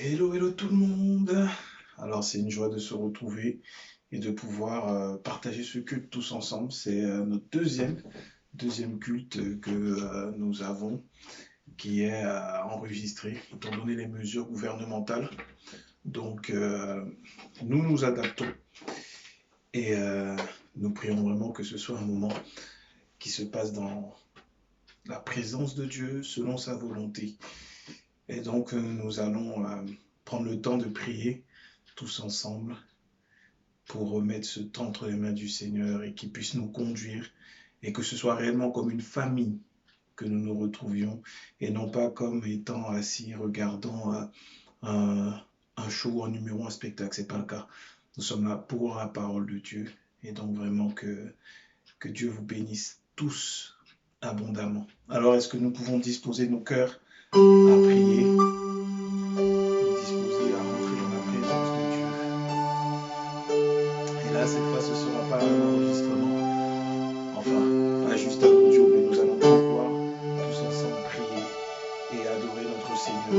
Hello, hello tout le monde. Alors c'est une joie de se retrouver et de pouvoir partager ce culte tous ensemble. C'est notre deuxième culte que nous avons, qui est enregistré, étant donné les mesures gouvernementales. Donc nous nous adaptons et nous prions vraiment que ce soit un moment qui se passe dans la présence de Dieu selon sa volonté. Et donc, nous allons prendre le temps de prier tous ensemble pour remettre ce temps entre les mains du Seigneur et qu'il puisse nous conduire et que ce soit réellement comme une famille que nous nous retrouvions et non pas comme étant assis regardant un show, un numéro, un spectacle. C'est pas le cas. Nous sommes là pour la parole de Dieu et donc vraiment que Dieu vous bénisse tous abondamment. Alors, est-ce que nous pouvons disposer nos cœurs à prier, disposés à rentrer dans la présence de Dieu. Et là, cette fois, ce ne sera pas un enregistrement, enfin, pas juste un audio, mais nous allons pouvoir tous ensemble prier et adorer notre Seigneur.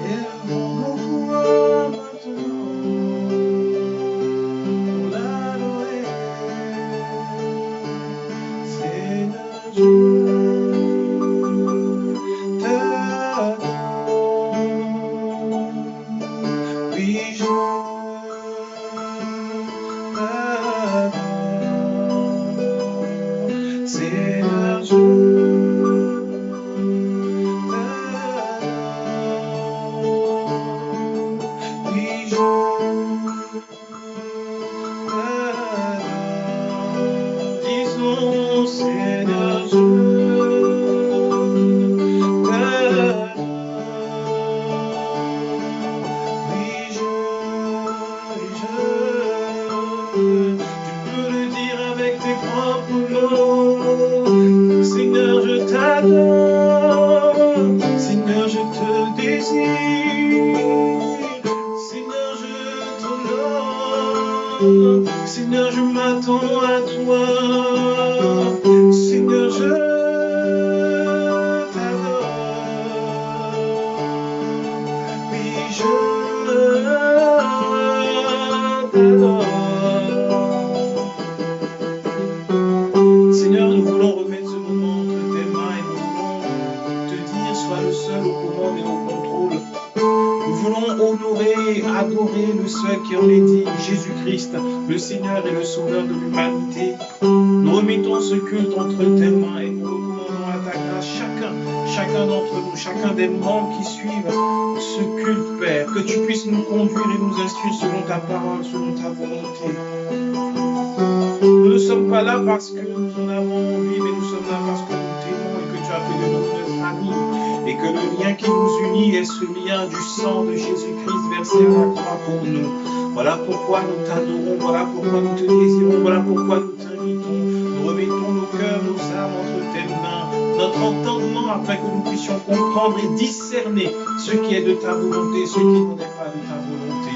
Élevons nos voix maintenant pour l'adorer, Seigneur Dieu. Seigneur, je m'attends à toi. Seigneur, je t'adore. Oui, je t'adore. Seigneur, nous voulons remettre ce moment entre tes mains et nous voulons te dire, sois le seul aux commandes et au contrôle. Nous voulons honorer, adorer le seul qui en est digne, Jésus-Christ, le Seigneur et le Sauveur de l'humanité. Nous remettons ce culte entre tes mains et nous recommandons à ta grâce chacun d'entre nous, chacun des membres qui suivent ce culte, Père, que tu puisses nous conduire et nous instruire selon ta parole, selon ta volonté. Nous ne sommes pas là parce que nous en avons envie, mais nous sommes là parce que nous t'aimons et que tu as fait de nous une famille. Et que le lien qui nous unit est ce lien du sang de Jésus-Christ versé à la croix pour nous. Voilà pourquoi nous t'adorons, voilà pourquoi nous te désirons, voilà pourquoi nous t'invitons. Nous remettons nos cœurs, nos âmes entre tes mains, notre entendement afin que nous puissions comprendre et discerner ce qui est de ta volonté, ce qui n'en est pas de ta volonté.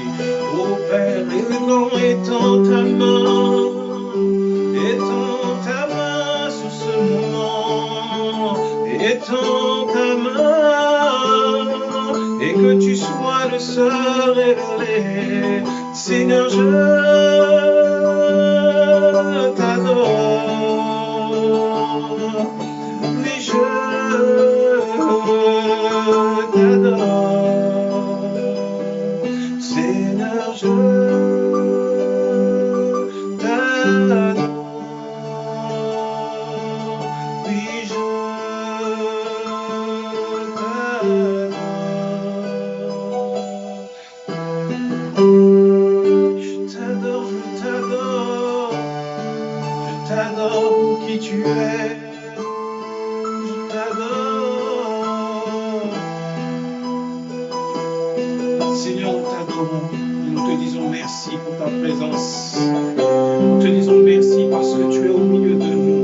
Ô Père, élevons étends ta main sur ce moment, étends ta main, et que tu sois le seul révélé. Seigneur, je t'adore. Oui, je t'adore. Seigneur, je t'adore. Oui, je t'adore pour qui tu es. Je t'adore. Seigneur, nous t'adorons et nous te disons merci pour ta présence. Nous te disons merci parce que tu es au milieu de nous.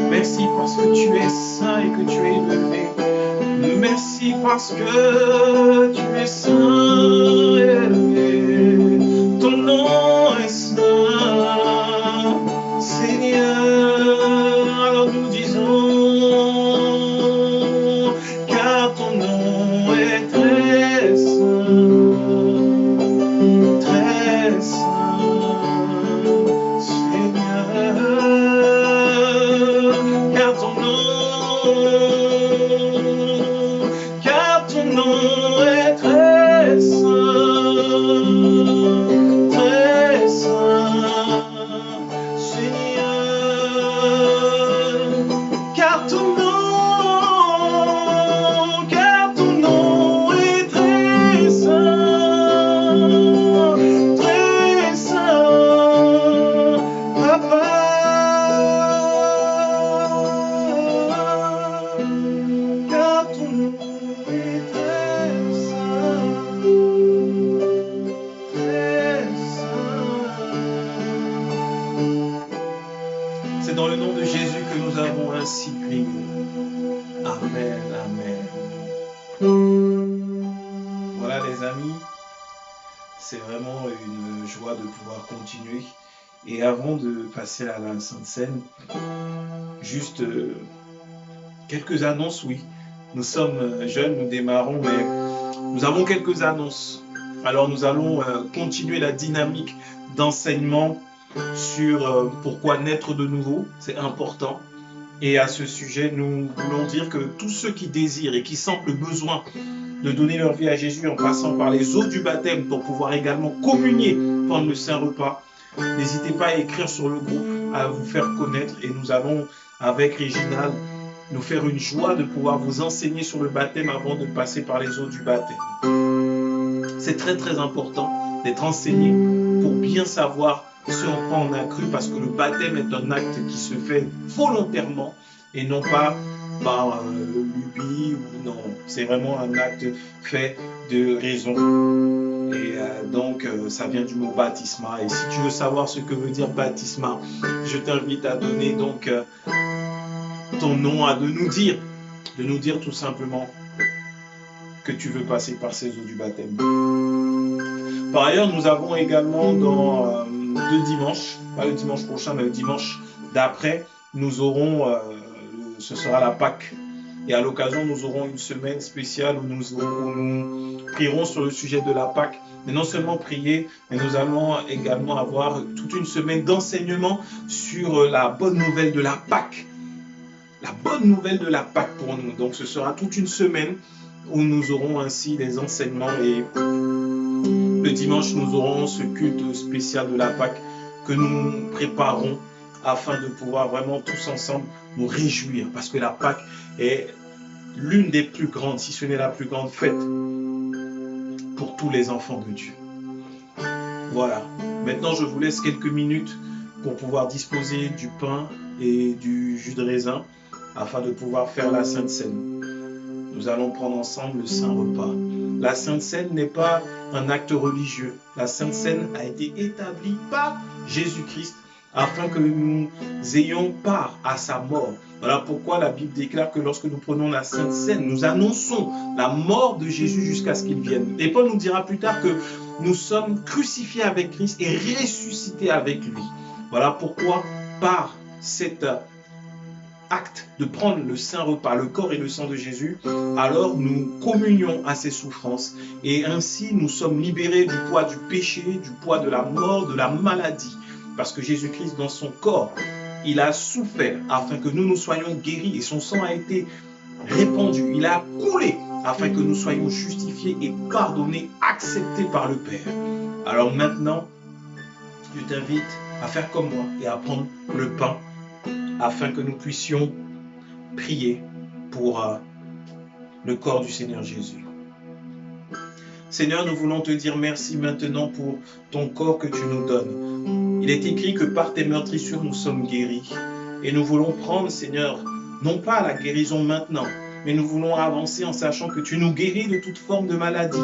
Merci parce que tu es saint et que tu es élevé. Merci parce que tu es saint et élevé. Ton nom est saint, Seigneur. Alors nous disons ainsi prié. Amen, amen. Voilà les amis, c'est vraiment une joie de pouvoir continuer. Et avant de passer à la Sainte Seine, juste quelques annonces, oui. Nous sommes jeunes, nous démarrons, mais nous avons quelques annonces. Alors nous allons continuer la dynamique d'enseignement sur pourquoi naître de nouveau, c'est important. Et à ce sujet, nous voulons dire que tous ceux qui désirent et qui sentent le besoin de donner leur vie à Jésus en passant par les eaux du baptême pour pouvoir également communier pendant le Saint-Repas, n'hésitez pas à écrire sur le groupe, à vous faire connaître. Et nous allons, avec Réginald, nous faire une joie de pouvoir vous enseigner sur le baptême avant de passer par les eaux du baptême. C'est très très important d'être enseigné pour bien savoir ce en quoi on a cru, parce que le baptême est un acte qui se fait volontairement et non pas par lubie ou non. C'est vraiment un acte fait de raison. Et donc ça vient du mot baptisma. Et si tu veux savoir ce que veut dire baptisma, je t'invite à donner donc ton nom, à de nous dire tout simplement que tu veux passer par ces eaux du baptême. Par ailleurs, nous avons également dans 2 dimanches, pas le dimanche prochain, mais le dimanche d'après, nous aurons, ce sera la Pâque. Et à l'occasion, nous aurons une semaine spéciale où nous prierons sur le sujet de la Pâque. Mais non seulement prier, mais nous allons également avoir toute une semaine d'enseignement sur la bonne nouvelle de la Pâque. La bonne nouvelle de la Pâque pour nous. Donc ce sera toute une semaine où nous aurons ainsi des enseignements. Et le dimanche, nous aurons ce culte spécial de la Pâque que nous préparons afin de pouvoir vraiment tous ensemble nous réjouir. Parce que la Pâque est l'une des plus grandes, si ce n'est la plus grande fête pour tous les enfants de Dieu. Voilà. Maintenant, je vous laisse quelques minutes pour pouvoir disposer du pain et du jus de raisin afin de pouvoir faire la Sainte Seine. Nous allons prendre ensemble le Saint-Repas. La Sainte Seine n'est pas un acte religieux. La Sainte Seine a été établie par Jésus-Christ afin que nous ayons part à sa mort. Voilà pourquoi la Bible déclare que lorsque nous prenons la Sainte Seine, nous annonçons la mort de Jésus jusqu'à ce qu'il vienne. Et Paul nous dira plus tard que nous sommes crucifiés avec Christ et ressuscités avec lui. Voilà pourquoi par cet acte de prendre le Saint-Repas, le corps et le sang de Jésus, alors nous communions à ses souffrances et ainsi nous sommes libérés du poids du péché, du poids de la mort, de la maladie. Parce que Jésus-Christ, dans son corps, il a souffert afin que nous soyons guéris et son sang a été répandu. Il a coulé afin que nous soyons justifiés et pardonnés, acceptés par le Père. Alors maintenant, je t'invite à faire comme moi et à prendre le pain afin que nous puissions prier pour le corps du Seigneur Jésus. Seigneur, nous voulons te dire merci maintenant pour ton corps que tu nous donnes. Il est écrit que par tes meurtrissures, nous sommes guéris. Et nous voulons prendre, Seigneur, non pas la guérison maintenant, mais nous voulons avancer en sachant que tu nous guéris de toute forme de maladie,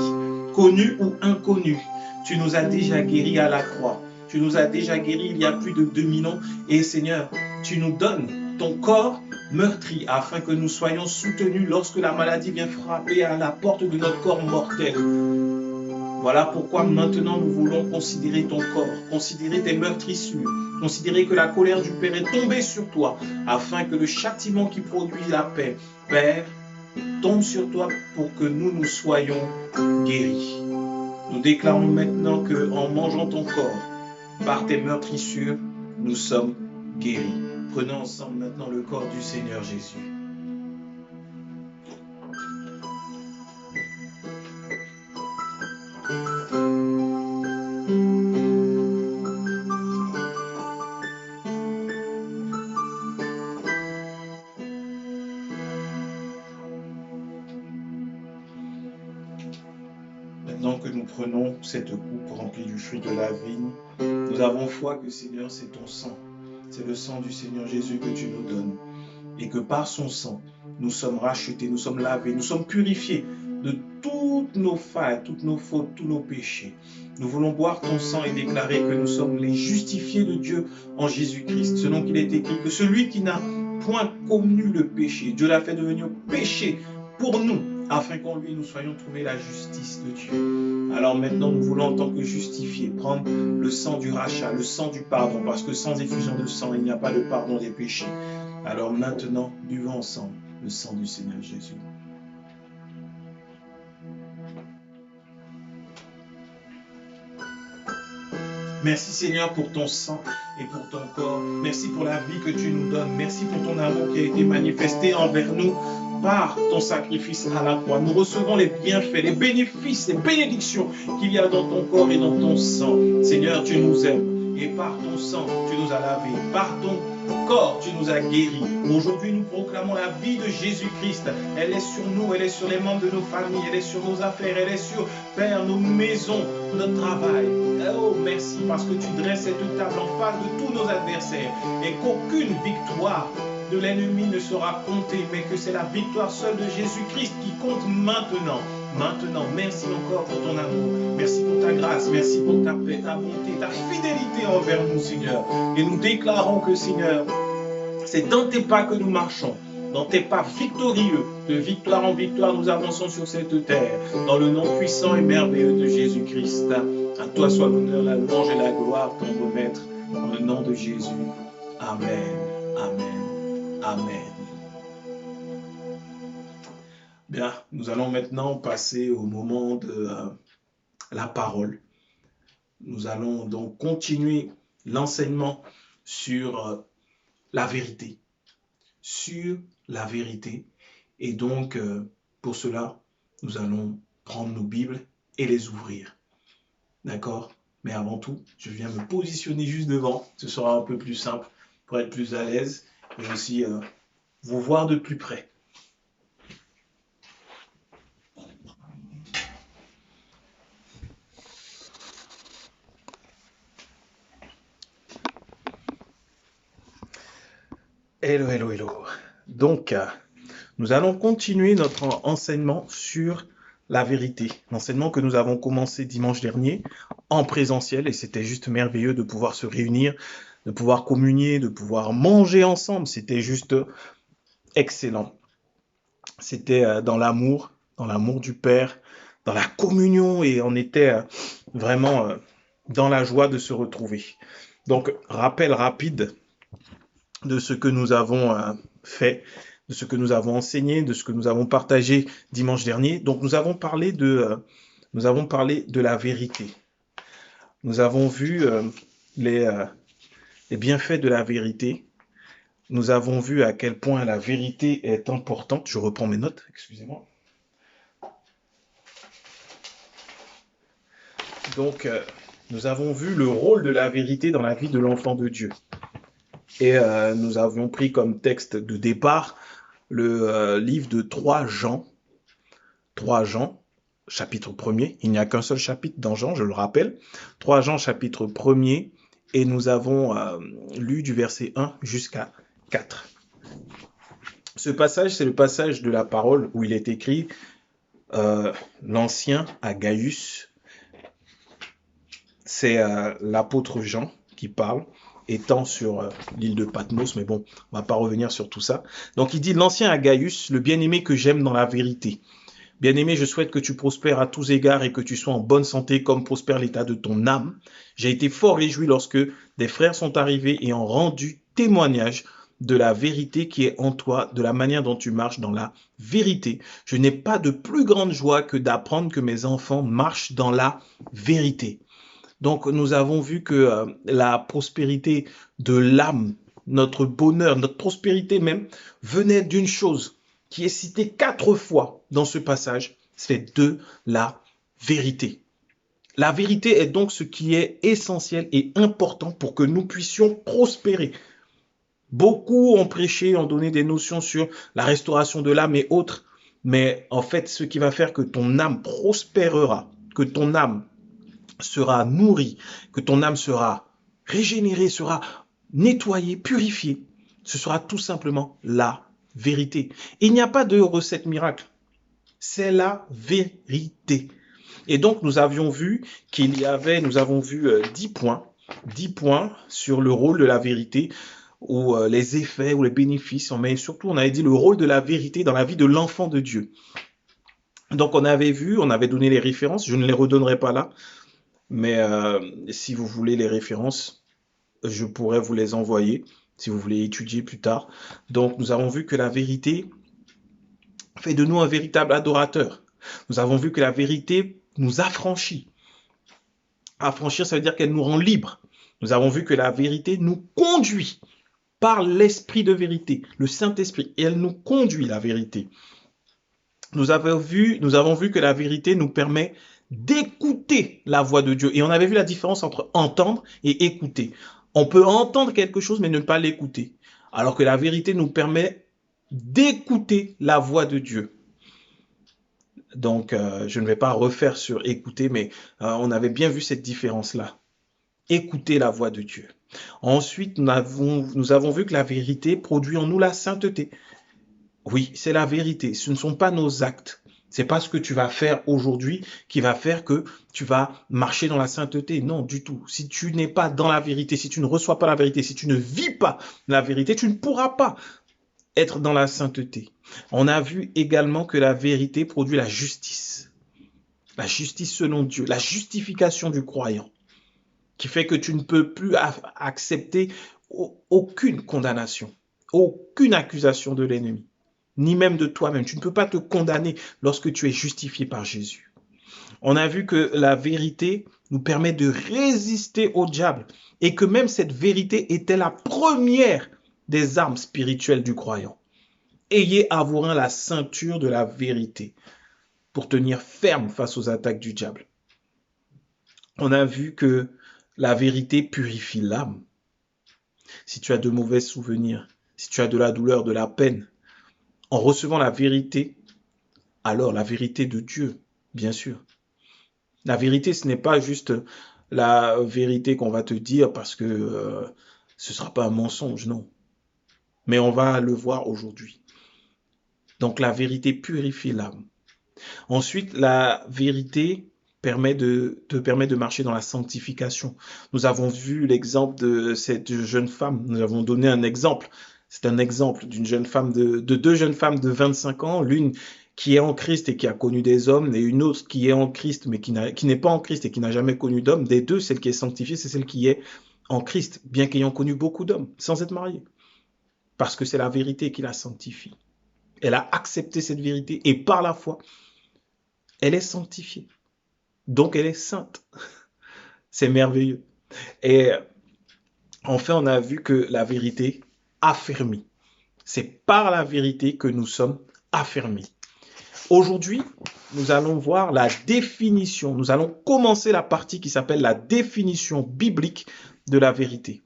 connue ou inconnue. Tu nous as déjà guéris à la croix. Tu nous as déjà guéris il y a plus de 2000 ans. Et Seigneur, tu nous donnes ton corps meurtri afin que nous soyons soutenus lorsque la maladie vient frapper à la porte de notre corps mortel. Voilà pourquoi maintenant nous voulons considérer ton corps, considérer tes meurtrissures, considérer que la colère du Père est tombée sur toi afin que le châtiment qui produit la paix, Père, tombe sur toi pour que nous soyons guéris. Nous déclarons maintenant qu'en mangeant ton corps, par tes meurtrissures, nous sommes guéris. Prenons ensemble maintenant le corps du Seigneur Jésus. Maintenant que nous prenons cette coupe remplie du fruit de la vigne, nous avons foi que Seigneur, c'est ton sang. C'est le sang du Seigneur Jésus que tu nous donnes. Et que par son sang, nous sommes rachetés, nous sommes lavés, nous sommes purifiés de toutes nos failles, toutes nos fautes, tous nos péchés. Nous voulons boire ton sang et déclarer que nous sommes les justifiés de Dieu en Jésus-Christ. Selon qu'il est écrit que celui qui n'a point connu le péché. Dieu l'a fait devenir péché pour nous, afin qu'en lui nous soyons trouvés la justice de Dieu. Alors maintenant, nous voulons en tant que justifiés prendre le sang du rachat, le sang du pardon, parce que sans effusion de sang, il n'y a pas de pardon des péchés. Alors maintenant, buvons ensemble le sang du Seigneur Jésus. Merci Seigneur pour ton sang et pour ton corps. Merci pour la vie que tu nous donnes. Merci pour ton amour qui a été manifesté envers nous par ton sacrifice à la croix. Nous recevons les bienfaits, les bénéfices, les bénédictions qu'il y a dans ton corps et dans ton sang. Seigneur, tu nous aimes et par ton sang, tu nous as lavés. Par ton corps, tu nous as guéris. Aujourd'hui, nous proclamons la vie de Jésus-Christ. Elle est sur nous, elle est sur les membres de nos familles, elle est sur nos affaires, elle est sur, Père, nos maisons, notre travail. Oh, merci parce que tu dresses cette table en face de tous nos adversaires et qu'aucune victoire de l'ennemi ne sera comptée, mais que c'est la victoire seule de Jésus-Christ qui compte maintenant. Maintenant, merci encore pour ton amour, merci pour ta grâce, merci pour ta paix, ta bonté, ta fidélité envers nous, Seigneur. Et nous déclarons que, Seigneur, c'est dans tes pas que nous marchons, dans tes pas victorieux, de victoire en victoire, nous avançons sur cette terre, dans le nom puissant et merveilleux de Jésus-Christ. À toi soit l'honneur, la louange et la gloire, ton beau maître, dans le nom de Jésus. Amen, amen, amen. Bien, nous allons maintenant passer au moment de la parole. Nous allons donc continuer l'enseignement sur la vérité. Sur la vérité. Et donc, pour cela, nous allons prendre nos Bibles et les ouvrir. D'accord? Mais avant tout, je viens me positionner juste devant. Ce sera un peu plus simple pour être plus à l'aise et aussi vous voir de plus près. Hello, hello, hello. Donc, nous allons continuer notre enseignement sur la vérité. L'enseignement que nous avons commencé dimanche dernier en présentiel et c'était juste merveilleux de pouvoir se réunir, de pouvoir communier, de pouvoir manger ensemble. C'était juste excellent. C'était dans l'amour du Père, dans la communion et on était vraiment dans la joie de se retrouver. Donc, rappel rapide de ce que nous avons fait, de ce que nous avons enseigné, de ce que nous avons partagé dimanche dernier. Donc, nous avons parlé de la vérité. Nous avons vu les bienfaits de la vérité. Nous avons vu à quel point la vérité est importante. Je reprends mes notes, excusez-moi. Donc, nous avons vu le rôle de la vérité dans la vie de l'enfant de Dieu. Et nous avions pris comme texte de départ le livre de 3 Jean. 3 Jean, chapitre 1er. Il n'y a qu'un seul chapitre dans Jean, je le rappelle. 3 Jean, chapitre 1er. Et nous avons lu du verset 1 jusqu'à 4. Ce passage, c'est le passage de la parole où il est écrit l'ancien à Gaius. C'est l'apôtre Jean qui parle, étant sur l'île de Patmos, mais bon, on va pas revenir sur tout ça. Donc il dit, l'ancien à Gaius, le bien-aimé que j'aime dans la vérité. Bien-aimé, je souhaite que tu prospères à tous égards et que tu sois en bonne santé comme prospère l'état de ton âme. J'ai été fort réjoui lorsque des frères sont arrivés et ont rendu témoignage de la vérité qui est en toi, de la manière dont tu marches dans la vérité. Je n'ai pas de plus grande joie que d'apprendre que mes enfants marchent dans la vérité. Donc, nous avons vu que la prospérité de l'âme, notre bonheur, notre prospérité même, venait d'une chose qui est citée 4 fois dans ce passage, c'est de la vérité. La vérité est donc ce qui est essentiel et important pour que nous puissions prospérer. Beaucoup ont prêché, ont donné des notions sur la restauration de l'âme et autres, mais en fait, ce qui va faire que ton âme prospérera, que ton âme sera nourrie, que ton âme sera régénérée, sera nettoyée, purifiée, ce sera tout simplement la vérité. Il n'y a pas de recette miracle, c'est la vérité. Et donc nous avions vu nous avons vu 10 points sur le rôle de la vérité. ou les effets ou les bénéfices, mais surtout on avait dit le rôle de la vérité dans la vie de l'enfant de Dieu. Donc on avait vu, on avait donné les références, je ne les redonnerai pas là, mais si vous voulez les références, je pourrais vous les envoyer si vous voulez étudier plus tard. Donc nous avons vu que la vérité fait de nous un véritable adorateur. Nous avons vu que la vérité nous affranchit. Affranchir, ça veut dire qu'elle nous rend libres. Nous avons vu que la vérité nous conduit par l'esprit de vérité, le Saint-Esprit, et elle nous conduit la vérité. Nous avons vu que la vérité nous permet d'écouter la voix de Dieu. Et on avait vu la différence entre entendre et écouter. On peut entendre quelque chose mais ne pas l'écouter. Alors que la vérité nous permet d'écouter la voix de Dieu. Donc, je ne vais pas refaire sur écouter, mais on avait bien vu cette différence-là. Écouter la voix de Dieu. Ensuite, nous avons vu que la vérité produit en nous la sainteté. Oui, c'est la vérité. Ce ne sont pas nos actes. C'est pas ce que tu vas faire aujourd'hui qui va faire que tu vas marcher dans la sainteté. Non, du tout. Si tu n'es pas dans la vérité, si tu ne reçois pas la vérité, si tu ne vis pas la vérité, tu ne pourras pas être dans la sainteté. On a vu également que la vérité produit la justice. La justice selon Dieu, la justification du croyant, qui fait que tu ne peux plus accepter aucune condamnation, aucune accusation de l'ennemi, ni même de toi-même. Tu ne peux pas te condamner lorsque tu es justifié par Jésus. On a vu que la vérité nous permet de résister au diable et que même cette vérité était la première des armes spirituelles du croyant. Ayez à vos reins la ceinture de la vérité pour tenir ferme face aux attaques du diable. On a vu que la vérité purifie l'âme. Si tu as de mauvais souvenirs, si tu as de la douleur, de la peine, en recevant la vérité, alors la vérité de Dieu, bien sûr. La vérité, ce n'est pas juste la vérité qu'on va te dire parce que ce ne sera pas un mensonge, non. Mais on va le voir aujourd'hui. Donc la vérité purifie l'âme. Ensuite, la vérité te permet de marcher dans la sanctification. Nous avons vu l'exemple de cette jeune femme. Nous avons donné un exemple. C'est un exemple d'une jeune femme de deux jeunes femmes de 25 ans, l'une qui est en Christ et qui a connu des hommes, et une autre qui est en Christ mais qui n'est pas en Christ et qui n'a jamais connu d'homme. Des deux, celle qui est sanctifiée, c'est celle qui est en Christ, bien qu'ayant connu beaucoup d'hommes, sans être mariée. Parce que c'est la vérité qui la sanctifie. Elle a accepté cette vérité et par la foi, elle est sanctifiée. Donc elle est sainte. C'est merveilleux. Et enfin, on a vu que la vérité affermit. C'est par la vérité que nous sommes affermis. Aujourd'hui, nous allons voir la définition. Nous allons commencer la partie qui s'appelle la définition biblique de la vérité.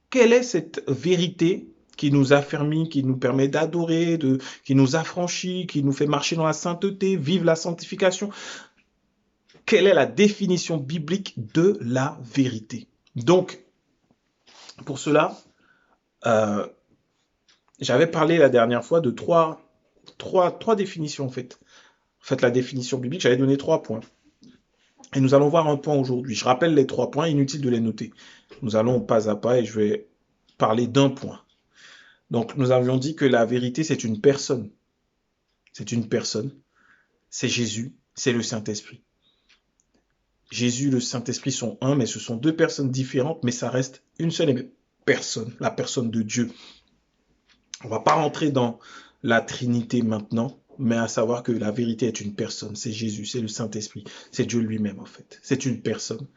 Quelle est cette vérité qui nous affermit, qui nous permet d'adorer, qui nous affranchit, qui nous fait marcher dans la sainteté, vivre la sanctification? Quelle est la définition biblique de la vérité? Donc, pour cela, j'avais parlé la dernière fois de trois définitions en fait. En fait, la définition biblique, j'avais donné 3 points. Et nous allons voir un point aujourd'hui. Je rappelle les 3 points, inutile de les noter. Nous allons pas à pas et je vais parler d'un point. Donc, nous avions dit que la vérité, c'est une personne. C'est une personne. C'est Jésus, c'est le Saint-Esprit. Jésus et le Saint-Esprit sont un, mais ce sont 2 personnes différentes, mais ça reste une seule et même personne, la personne de Dieu. On ne va pas rentrer dans la Trinité maintenant, mais à savoir que la vérité est une personne, c'est Jésus, c'est le Saint-Esprit, c'est Dieu lui-même en fait. C'est une personne,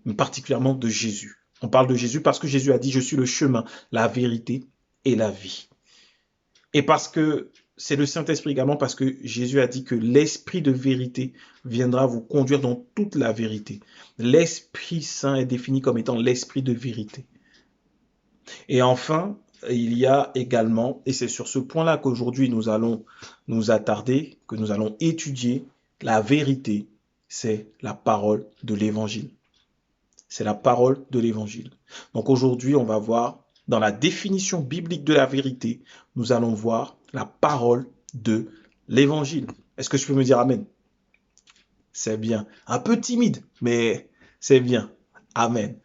mais particulièrement de Jésus. On parle de Jésus parce que Jésus a dit « Je suis le chemin, la vérité et la vie ». Et parce que c'est le Saint-Esprit également, parce que Jésus a dit que l'Esprit de vérité viendra vous conduire dans toute la vérité. L'Esprit Saint est défini comme étant l'Esprit de vérité. Et enfin, il y a également, et c'est sur ce point-là qu'aujourd'hui nous allons nous attarder, que nous allons étudier, la vérité, c'est la parole de l'Évangile. C'est la parole de l'Évangile. Donc aujourd'hui, on va voir, dans la définition biblique de la vérité, nous allons voir la parole de l'Évangile. Est-ce que je peux me dire Amen? C'est bien. Un peu timide, mais c'est bien. Amen.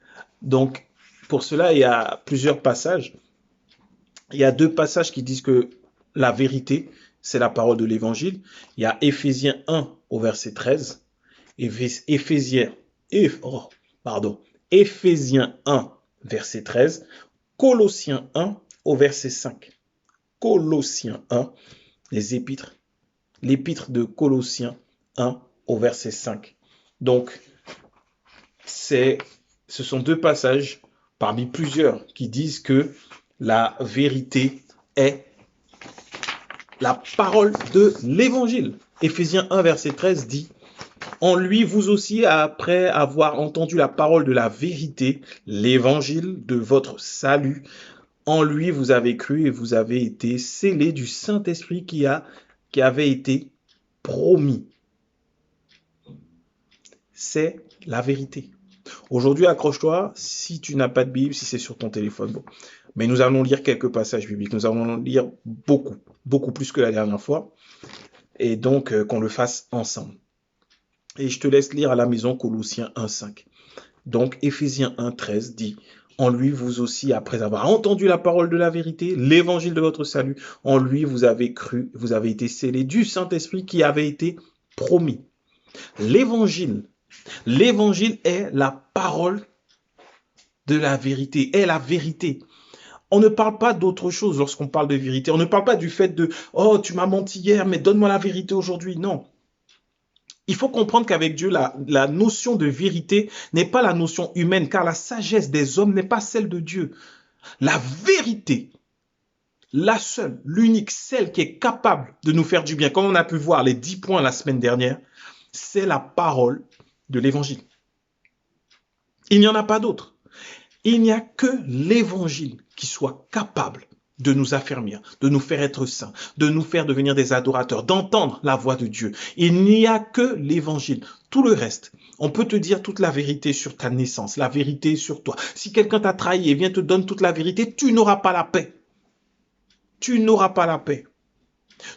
Donc, Pour cela, il y a plusieurs passages. Il y a 2 passages qui disent que la vérité, c'est la parole de l'évangile. Il y a Éphésiens 1 au verset 13. Éphésiens, Éphésiens 1, verset 13. Colossiens 1 au verset 5. Colossiens 1, l'épître de Colossiens 1 au verset 5. Donc, ce sont 2 passages parmi plusieurs qui disent que la vérité est la parole de l'évangile. Éphésiens 1, verset 13 dit « En lui, vous aussi, après avoir entendu la parole de la vérité, l'évangile de votre salut, en lui vous avez cru et vous avez été scellés du Saint-Esprit qui avait été promis. » C'est la vérité. Aujourd'hui, accroche-toi, si tu n'as pas de Bible, si c'est sur ton téléphone, bon. Mais nous allons lire quelques passages bibliques. Nous allons lire beaucoup plus que la dernière fois. Et donc, qu'on le fasse ensemble. Et je te laisse lire à la maison Colossiens 1,5. Donc, Éphésiens 1,13 dit « En lui, vous aussi, après avoir entendu la parole de la vérité, l'évangile de votre salut, en lui, vous avez cru, vous avez été scellés du Saint-Esprit qui avait été promis. » L'évangile est la parole de la vérité, est la vérité. On ne parle pas d'autre chose lorsqu'on parle de vérité. On ne parle pas du fait de « Oh, tu m'as menti hier, mais donne-moi la vérité aujourd'hui. » Non. Il faut comprendre qu'avec Dieu, la notion de vérité n'est pas la notion humaine, car la sagesse des hommes n'est pas celle de Dieu. La vérité, la seule, l'unique, celle qui est capable de nous faire du bien, comme on a pu voir les 10 points la semaine dernière, c'est la parole de l'évangile. Il n'y en a pas d'autre. Il n'y a que l'évangile qui soit capable de nous affermir, de nous faire être saints, de nous faire devenir des adorateurs, d'entendre la voix de Dieu. Il n'y a que l'évangile. Tout le reste, on peut te dire toute la vérité sur ta naissance, la vérité sur toi. Si quelqu'un t'a trahi et vient te donner toute la vérité, tu n'auras pas la paix. Tu n'auras pas la paix.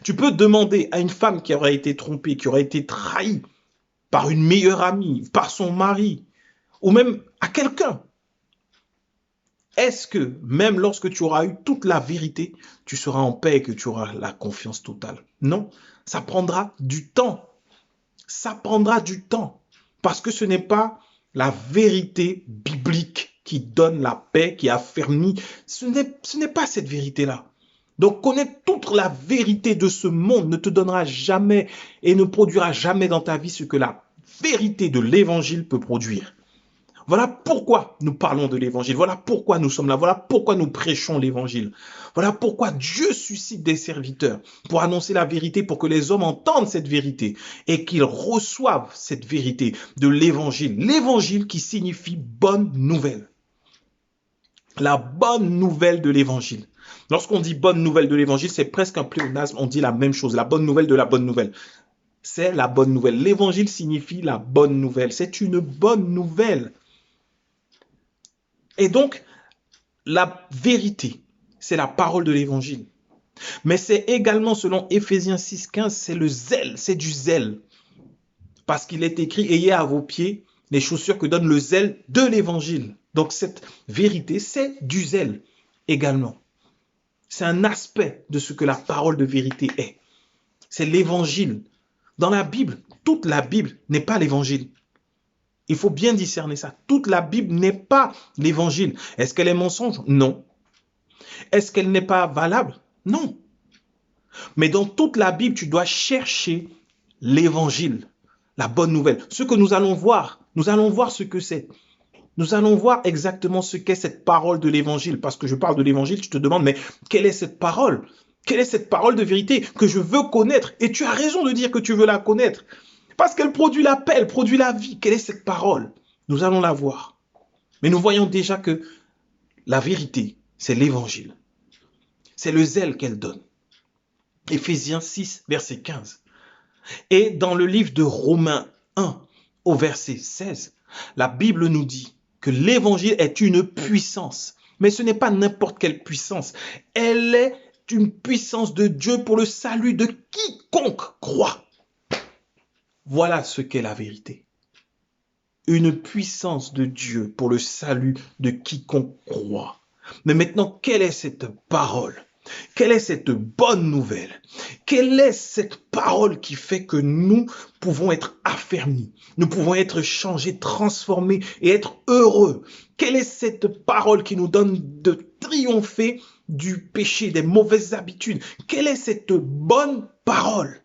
Tu peux demander à une femme qui aurait été trompée, qui aurait été trahie par une meilleure amie, par son mari, ou même à quelqu'un. Est-ce que même lorsque tu auras eu toute la vérité, tu seras en paix et que tu auras la confiance totale? Non, ça prendra du temps. Ça prendra du temps. Parce que ce n'est pas la vérité biblique qui donne la paix, qui affermit. Ce n'est pas cette vérité-là. Donc connaître toute la vérité de ce monde ne te donnera jamais et ne produira jamais dans ta vie ce que la vérité de l'évangile peut produire. Voilà pourquoi nous parlons de l'évangile. Voilà pourquoi nous sommes là. Voilà pourquoi nous prêchons l'évangile. Voilà pourquoi Dieu suscite des serviteurs pour annoncer la vérité, pour que les hommes entendent cette vérité et qu'ils reçoivent cette vérité de l'évangile. L'évangile qui signifie bonne nouvelle. La bonne nouvelle de l'évangile. Lorsqu'on dit bonne nouvelle de l'évangile, c'est presque un pléonasme. On dit la même chose. La bonne nouvelle de la bonne nouvelle. C'est la bonne nouvelle. L'évangile signifie la bonne nouvelle. C'est une bonne nouvelle. Et donc, la vérité, c'est la parole de l'évangile. Mais c'est également, selon Éphésiens 6,15, c'est le zèle, c'est du zèle. Parce qu'il est écrit, ayez à vos pieds les chaussures que donne le zèle de l'évangile. Donc cette vérité, c'est du zèle également. C'est un aspect de ce que la parole de vérité est. C'est l'évangile. Dans la Bible, toute la Bible n'est pas l'évangile. Il faut bien discerner ça. Toute la Bible n'est pas l'évangile. Est-ce qu'elle est mensonge? Non. Est-ce qu'elle n'est pas valable? Non. Mais dans toute la Bible, tu dois chercher l'évangile, la bonne nouvelle. Ce que nous allons voir ce que c'est. Nous allons voir exactement ce qu'est cette parole de l'évangile. Parce que je parle de l'évangile, tu te demandes, mais quelle est cette parole? Quelle est cette parole de vérité que je veux connaître? Et tu as raison de dire que tu veux la connaître. Parce qu'elle produit la paix, elle produit la vie. Quelle est cette parole? Nous allons la voir. Mais nous voyons déjà que la vérité, c'est l'évangile. C'est le zèle qu'elle donne. Éphésiens 6, verset 15. Et dans le livre de Romains 1, au verset 16, la Bible nous dit que l'évangile est une puissance. Mais ce n'est pas n'importe quelle puissance. Elle est une puissance de Dieu pour le salut de quiconque croit. Voilà ce qu'est la vérité. une puissance de Dieu pour le salut de quiconque croit. Mais maintenant, quelle est cette parole? Quelle est cette bonne nouvelle? Quelle est cette parole qui fait que nous pouvons être affermis, nous pouvons être changés, transformés et être heureux? Quelle est cette parole qui nous donne de triompher du péché, des mauvaises habitudes? Quelle est cette bonne parole?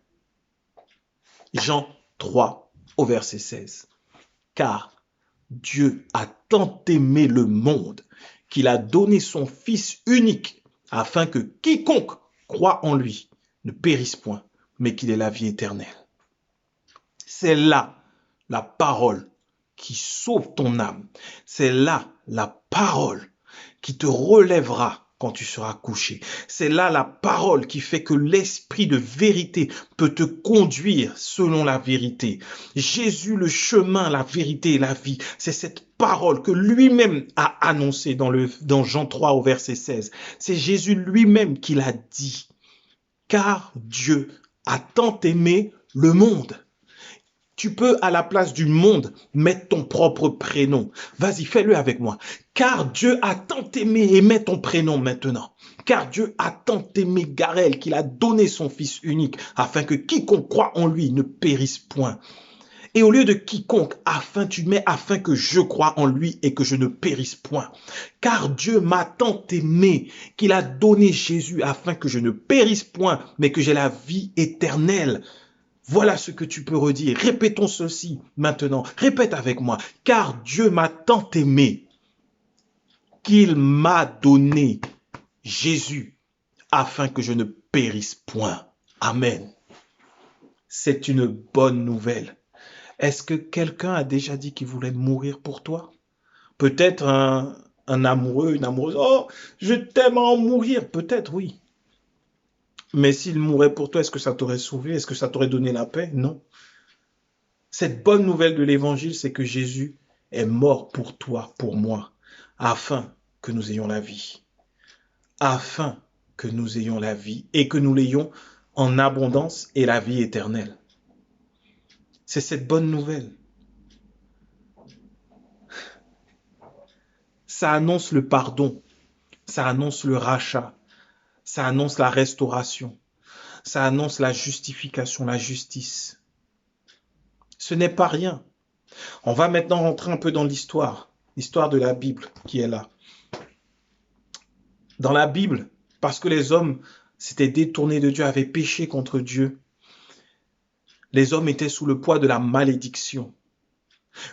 Jean 3 au verset 16. Car Dieu a tant aimé le monde qu'il a donné son Fils unique afin que quiconque croit en lui ne périsse point, mais qu'il ait la vie éternelle. C'est là la parole qui sauve ton âme. C'est là la parole qui te relèvera quand tu seras couché. C'est là la parole qui fait que l'esprit de vérité peut te conduire selon la vérité. Jésus, le chemin, la vérité et la vie, c'est cette parole que lui-même a annoncée dans Jean 3 au verset 16. C'est Jésus lui-même qui l'a dit. Car Dieu a tant aimé le monde. Tu peux, à la place du monde, mettre ton propre prénom. Vas-y, fais-le avec moi. Car Dieu a tant aimé, et mets ton prénom maintenant. Car Dieu a tant aimé Garel qu'il a donné son Fils unique, afin que quiconque croit en lui ne périsse point. Et au lieu de quiconque, tu mets afin que je croie en lui et que je ne périsse point. Car Dieu m'a tant aimé qu'il a donné Jésus afin que je ne périsse point, mais que j'ai la vie éternelle. Voilà ce que tu peux redire. Répétons ceci maintenant. Répète avec moi. Car Dieu m'a tant aimé qu'il m'a donné Jésus afin que je ne périsse point. Amen. C'est une bonne nouvelle. Est-ce que quelqu'un a déjà dit qu'il voulait mourir pour toi? Peut-être un amoureux, une amoureuse. Oh, je t'aime à en mourir. Peut-être, oui. Mais s'il mourait pour toi, est-ce que ça t'aurait sauvé? Est-ce que ça t'aurait donné la paix? Non. Cette bonne nouvelle de l'évangile, c'est que Jésus est mort pour toi, pour moi, afin que nous ayons la vie. Afin que nous ayons la vie et que nous l'ayons en abondance et la vie éternelle. C'est cette bonne nouvelle. Ça annonce le pardon, ça annonce le rachat, ça annonce la restauration, ça annonce la justification, la justice. Ce n'est pas rien. On va maintenant rentrer un peu dans l'histoire de la Bible qui est là. Dans la Bible, parce que les hommes s'étaient détournés de Dieu, avaient péché contre Dieu, les hommes étaient sous le poids de la malédiction.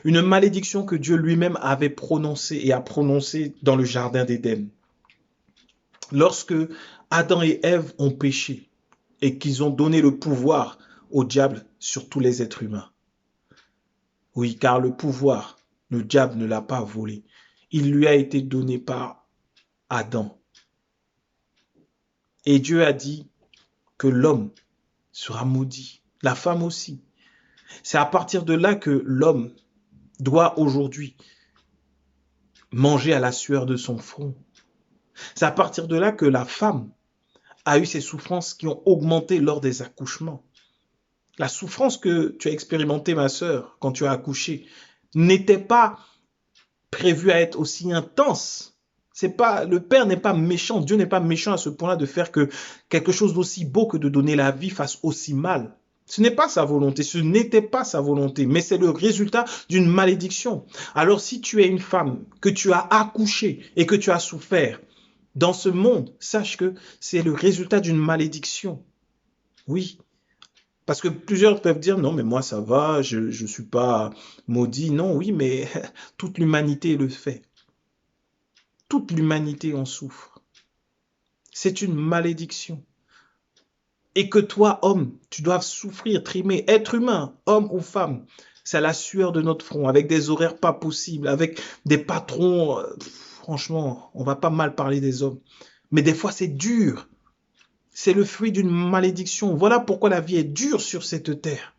Une malédiction que Dieu lui-même avait prononcée et a prononcée dans le jardin d'Éden. Lorsque Adam et Ève ont péché et qu'ils ont donné le pouvoir au diable sur tous les êtres humains. Oui, car le pouvoir, le diable ne l'a pas volé. Il lui a été donné par Adam. Et Dieu a dit que l'homme sera maudit, la femme aussi. C'est à partir de là que l'homme doit aujourd'hui manger à la sueur de son front. C'est à partir de là que la femme a eu ces souffrances qui ont augmenté lors des accouchements. La souffrance que tu as expérimentée, ma sœur, quand tu as accouché, n'était pas prévue à être aussi intense. Le Père n'est pas méchant, Dieu n'est pas méchant à ce point-là de faire que quelque chose d'aussi beau que de donner la vie fasse aussi mal. Ce n'est pas sa volonté, ce n'était pas sa volonté, mais c'est le résultat d'une malédiction. Alors si tu es une femme, que tu as accouché et que tu as souffert dans ce monde, sache que c'est le résultat d'une malédiction. Oui. Parce que plusieurs peuvent dire, non, mais moi ça va, je ne suis pas maudit. Non, oui, mais toute l'humanité le fait. Toute l'humanité en souffre. C'est une malédiction. Et que toi, homme, tu dois souffrir, trimer, être humain, homme ou femme. C'est la sueur de notre front, avec des horaires pas possibles, avec des patrons. Franchement, on va pas mal parler des hommes. Mais des fois, c'est dur. C'est le fruit d'une malédiction. Voilà pourquoi la vie est dure sur cette terre.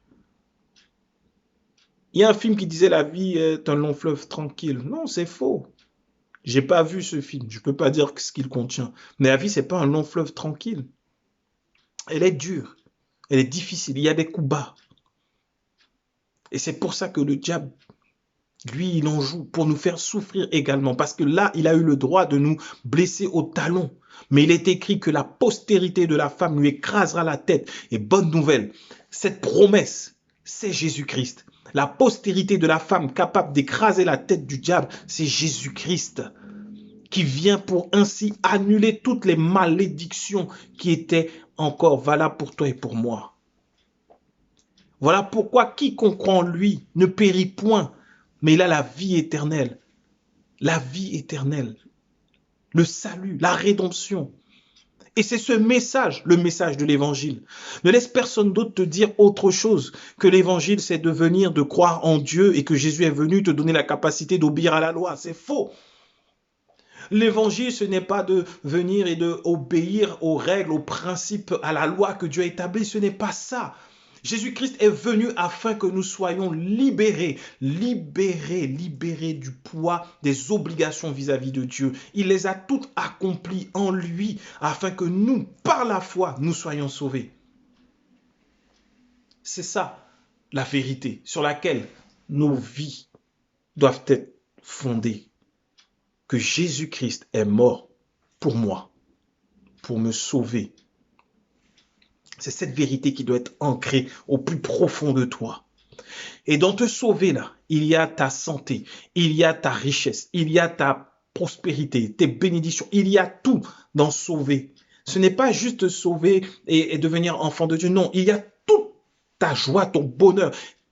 Il y a un film qui disait la vie est un long fleuve tranquille. Non, c'est faux. J'ai pas vu ce film. Je peux pas dire ce qu'il contient. Mais la vie, c'est pas un long fleuve tranquille. Elle est dure. Elle est difficile. Il y a des coups bas. Et c'est pour ça que le diable Lui, il en joue pour nous faire souffrir également, parce que là, il a eu le droit de nous blesser au talon. Mais il est écrit que la postérité de la femme lui écrasera la tête. Et bonne nouvelle, cette promesse, c'est Jésus-Christ. La postérité de la femme capable d'écraser la tête du diable, c'est Jésus-Christ, qui vient pour ainsi annuler toutes les malédictions qui étaient encore valables pour toi et pour moi. Voilà pourquoi quiconque croit en lui ne périt point, mais il a la vie éternelle. La vie éternelle, le salut, la rédemption. Et c'est ce message, le message de l'évangile. Ne laisse personne d'autre te dire autre chose que l'évangile, c'est de venir, de croire en Dieu et que Jésus est venu te donner la capacité d'obéir à la loi. C'est faux. L'évangile, ce n'est pas de venir et d'obéir aux règles, aux principes, à la loi que Dieu a établie. Ce n'est pas ça. Jésus-Christ est venu afin que nous soyons libérés du poids des obligations vis-à-vis de Dieu. Il les a toutes accomplies en lui afin que nous, par la foi, nous soyons sauvés. C'est ça la vérité sur laquelle nos vies doivent être fondées. Que Jésus-Christ est mort pour moi, pour me sauver. C'est cette vérité qui doit être ancrée au plus profond de toi. Et dans te sauver là, il y a ta santé, il y a ta richesse, il y a ta prospérité, tes bénédictions, il y a tout dans sauver. Ce n'est pas juste sauver et devenir enfant de Dieu, non, il y a toute ta joie, ton bonheur,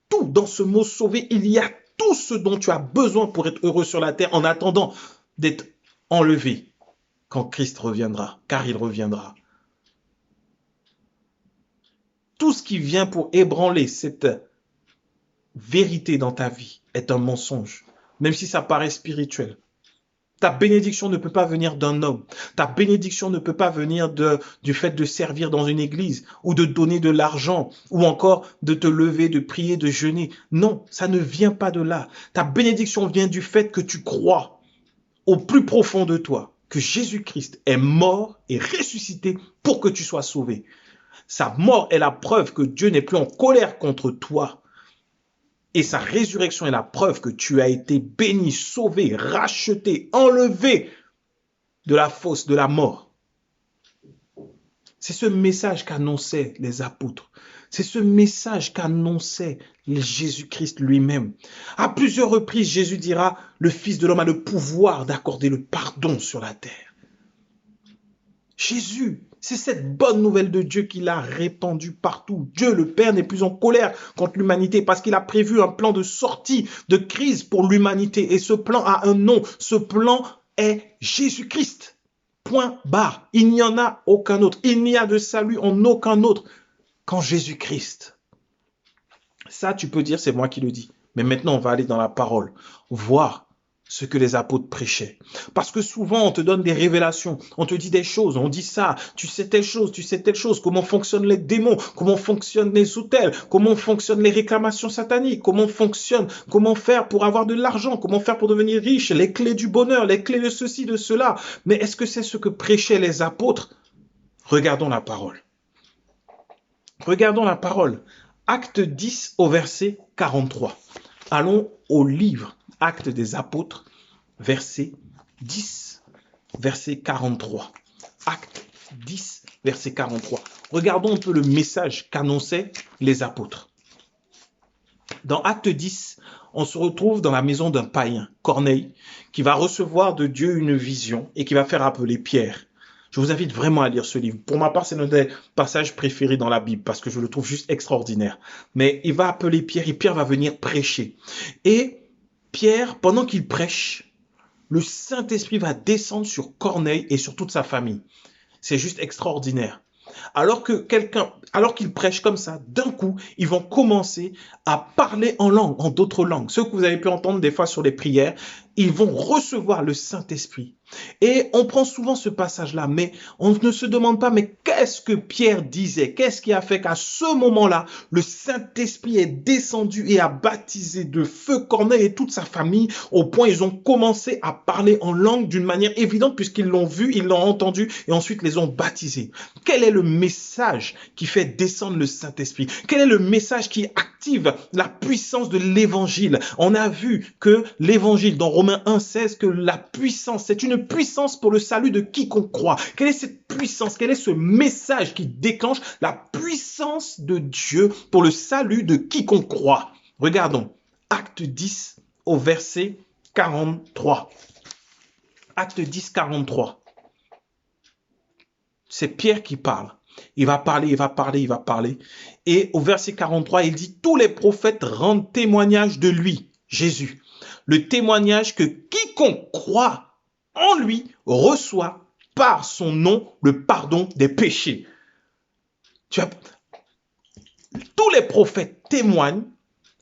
tout dans ce mot sauver, il y a tout ce dont tu as besoin pour être heureux sur la terre en attendant d'être enlevé quand Christ reviendra, car il reviendra. Tout ce qui vient pour ébranler cette vérité dans ta vie est un mensonge, même si ça paraît spirituel. Ta bénédiction ne peut pas venir d'un homme. Ta bénédiction ne peut pas venir du fait de servir dans une église ou de donner de l'argent ou encore de te lever, de prier, de jeûner. Non, ça ne vient pas de là. Ta bénédiction vient du fait que tu crois au plus profond de toi que Jésus-Christ est mort et ressuscité pour que tu sois sauvé. Sa mort est la preuve que Dieu n'est plus en colère contre toi. Et sa résurrection est la preuve que tu as été béni, sauvé, racheté, enlevé de la fosse, de la mort. C'est ce message qu'annonçaient les apôtres. C'est ce message qu'annonçait Jésus-Christ lui-même. À plusieurs reprises, Jésus dira, le Fils de l'homme a le pouvoir d'accorder le pardon sur la terre. Jésus, c'est cette bonne nouvelle de Dieu qu'il a répandue partout. Dieu, le Père, n'est plus en colère contre l'humanité parce qu'il a prévu un plan de sortie de crise pour l'humanité. Et ce plan a un nom. Ce plan est Jésus-Christ. Point barre. Il n'y en a aucun autre. Il n'y a de salut en aucun autre qu'en Jésus-Christ. Ça, tu peux dire, c'est moi qui le dis. Mais maintenant, on va aller dans la parole, voir ce que les apôtres prêchaient. Parce que souvent, on te donne des révélations, on te dit des choses, on dit ça, tu sais telle chose, comment fonctionnent les démons, comment fonctionnent les hôtels, comment fonctionnent les réclamations sataniques, comment faire pour avoir de l'argent, comment faire pour devenir riche, les clés du bonheur, les clés de ceci, de cela. Mais est-ce que c'est ce que prêchaient les apôtres? Regardons la parole. Regardons la parole. Acte 10 au verset 43. Allons au livre Actes des apôtres, verset 10, verset 43. Acte 10, verset 43. Regardons un peu le message qu'annonçaient les apôtres. Dans Acte 10, on se retrouve dans la maison d'un païen, Corneille, qui va recevoir de Dieu une vision et qui va faire appeler Pierre. Je vous invite vraiment à lire ce livre. Pour ma part, c'est l'un des passages préférés dans la Bible parce que je le trouve juste extraordinaire. Mais il va appeler Pierre et Pierre va venir prêcher. Et Pierre, pendant qu'il prêche, le Saint-Esprit va descendre sur Corneille et sur toute sa famille. C'est juste extraordinaire. Alors qu'il prêche comme ça, d'un coup, ils vont commencer à parler en langue, en d'autres langues. Ceux que vous avez pu entendre des fois sur les prières, ils vont recevoir le Saint-Esprit. Et on prend souvent ce passage-là, mais on ne se demande pas, mais qu'est-ce que Pierre disait? Qu'est-ce qui a fait qu'à ce moment-là, le Saint-Esprit est descendu et a baptisé de feu Corneille et toute sa famille, au point ils ont commencé à parler en langue d'une manière évidente, puisqu'ils l'ont vu, ils l'ont entendu, et ensuite les ont baptisés. Quel est le message qui fait descendre le Saint-Esprit? Quel est le message qui active la puissance de l'évangile? On a vu que l'évangile, dans Romains 1,16, que la puissance, c'est une puissance pour le salut de quiconque croit. Quelle est cette puissance? Quel est ce message qui déclenche la puissance de Dieu pour le salut de quiconque croit? Regardons, Acte 10 au verset 43. Acte 10, 43. C'est Pierre qui parle. Il va parler, il va parler, il va parler. Et au verset 43, il dit, tous les prophètes rendent témoignage de lui, Jésus. Le témoignage que quiconque croit en lui reçoit par son nom le pardon des péchés. Tous les prophètes témoignent,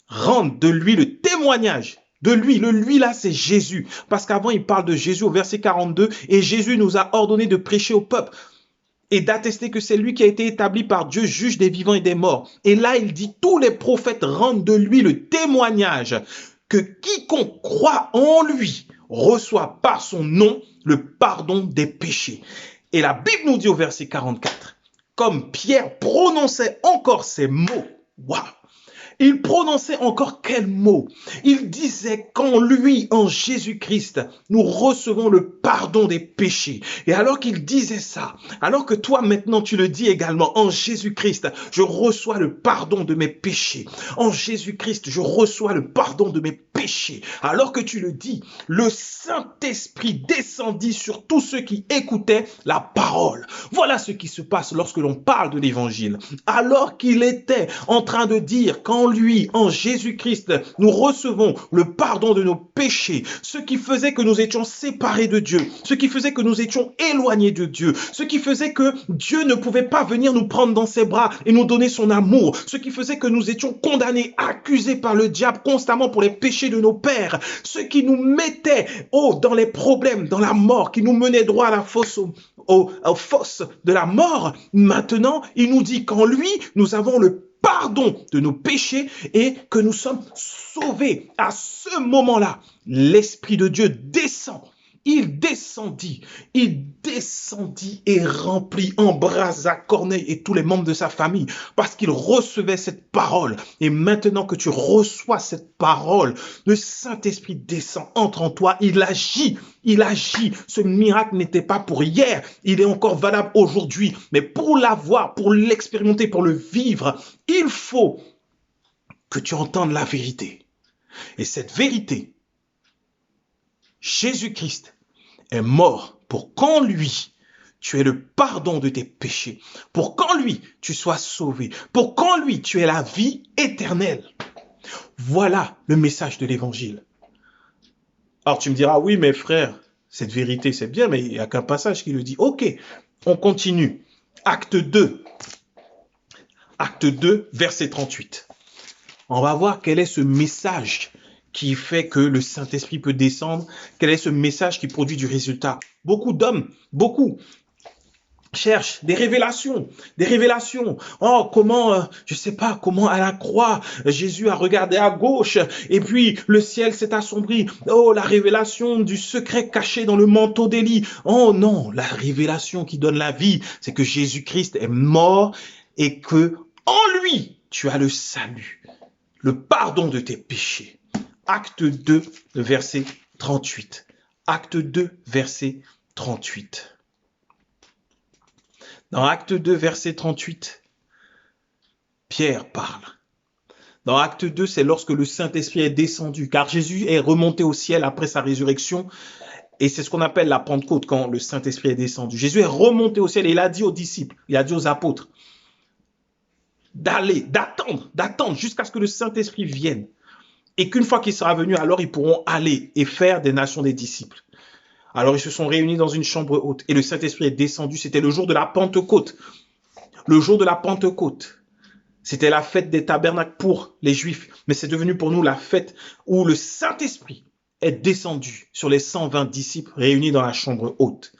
rendent de lui le témoignage. De lui, le lui là c'est Jésus. Parce qu'avant il parle de Jésus au verset 42 et Jésus nous a ordonné de prêcher au peuple et d'attester que c'est lui qui a été établi par Dieu, juge des vivants et des morts. Et là il dit tous les prophètes rendent de lui le témoignage que quiconque croit en lui reçoit par son nom le pardon des péchés. Et la Bible nous dit au verset 44, comme Pierre prononçait encore ces mots, waouh! Il prononçait encore quels mots? Il disait qu'en lui, en Jésus-Christ, nous recevons le pardon des péchés. Et alors qu'il disait ça, alors que toi maintenant tu le dis également, en Jésus-Christ, je reçois le pardon de mes péchés. En Jésus-Christ, je reçois le pardon de mes péchés. Alors que tu le dis, le Saint-Esprit descendit sur tous ceux qui écoutaient la parole. Voilà ce qui se passe lorsque l'on parle de l'évangile. Alors qu'il était en train de dire qu'en lui, en Jésus-Christ, nous recevons le pardon de nos péchés, ce qui faisait que nous étions séparés de Dieu, ce qui faisait que nous étions éloignés de Dieu, ce qui faisait que Dieu ne pouvait pas venir nous prendre dans ses bras et nous donner son amour, ce qui faisait que nous étions condamnés, accusés par le diable constamment pour les péchés de nos pères, ce qui nous mettait dans les problèmes, dans la mort, qui nous menait droit à la fosse, aux fosses de la mort. Maintenant, il nous dit qu'en lui, nous avons le pardon de nos péchés et que nous sommes sauvés. À ce moment-là, l'Esprit de Dieu descend. Il descendit et remplit, embrasa Corneille et tous les membres de sa famille parce qu'il recevait cette parole. Et maintenant que tu reçois cette parole, le Saint-Esprit descend, entre en toi, il agit. Ce miracle n'était pas pour hier, il est encore valable aujourd'hui. Mais pour l'avoir, pour l'expérimenter, pour le vivre, il faut que tu entendes la vérité. Et cette vérité, Jésus-Christ est mort pour qu'en lui, tu aies le pardon de tes péchés, pour qu'en lui, tu sois sauvé, pour qu'en lui, tu aies la vie éternelle. Voilà le message de l'évangile. Alors tu me diras, oui, mais frère, cette vérité, c'est bien, mais il n'y a qu'un passage qui le dit. Ok, on continue. Acte 2, verset 38. On va voir quel est ce message qui fait que le Saint-Esprit peut descendre, quel est ce message qui produit du résultat. Beaucoup d'hommes, cherchent des révélations. Oh, comment, je sais pas, comment à la croix, Jésus a regardé à gauche et puis le ciel s'est assombri. Oh, la révélation du secret caché dans le manteau d'Élie. Oh non, la révélation qui donne la vie, c'est que Jésus-Christ est mort et que en lui, tu as le salut, le pardon de tes péchés. Acte 2, verset 38. Acte 2, verset 38. Dans Acte 2, verset 38, Pierre parle. Dans Acte 2, c'est lorsque le Saint-Esprit est descendu, car Jésus est remonté au ciel après sa résurrection, et c'est ce qu'on appelle la Pentecôte, quand le Saint-Esprit est descendu. Jésus est remonté au ciel et il a dit aux disciples, il a dit aux apôtres, d'attendre jusqu'à ce que le Saint-Esprit vienne. Et qu'une fois qu'il sera venu, alors ils pourront aller et faire des nations des disciples. Alors ils se sont réunis dans une chambre haute et le Saint-Esprit est descendu. C'était le jour de la Pentecôte. Le jour de la Pentecôte. C'était la fête des tabernacles pour les Juifs. Mais c'est devenu pour nous la fête où le Saint-Esprit est descendu sur les 120 disciples réunis dans la chambre haute.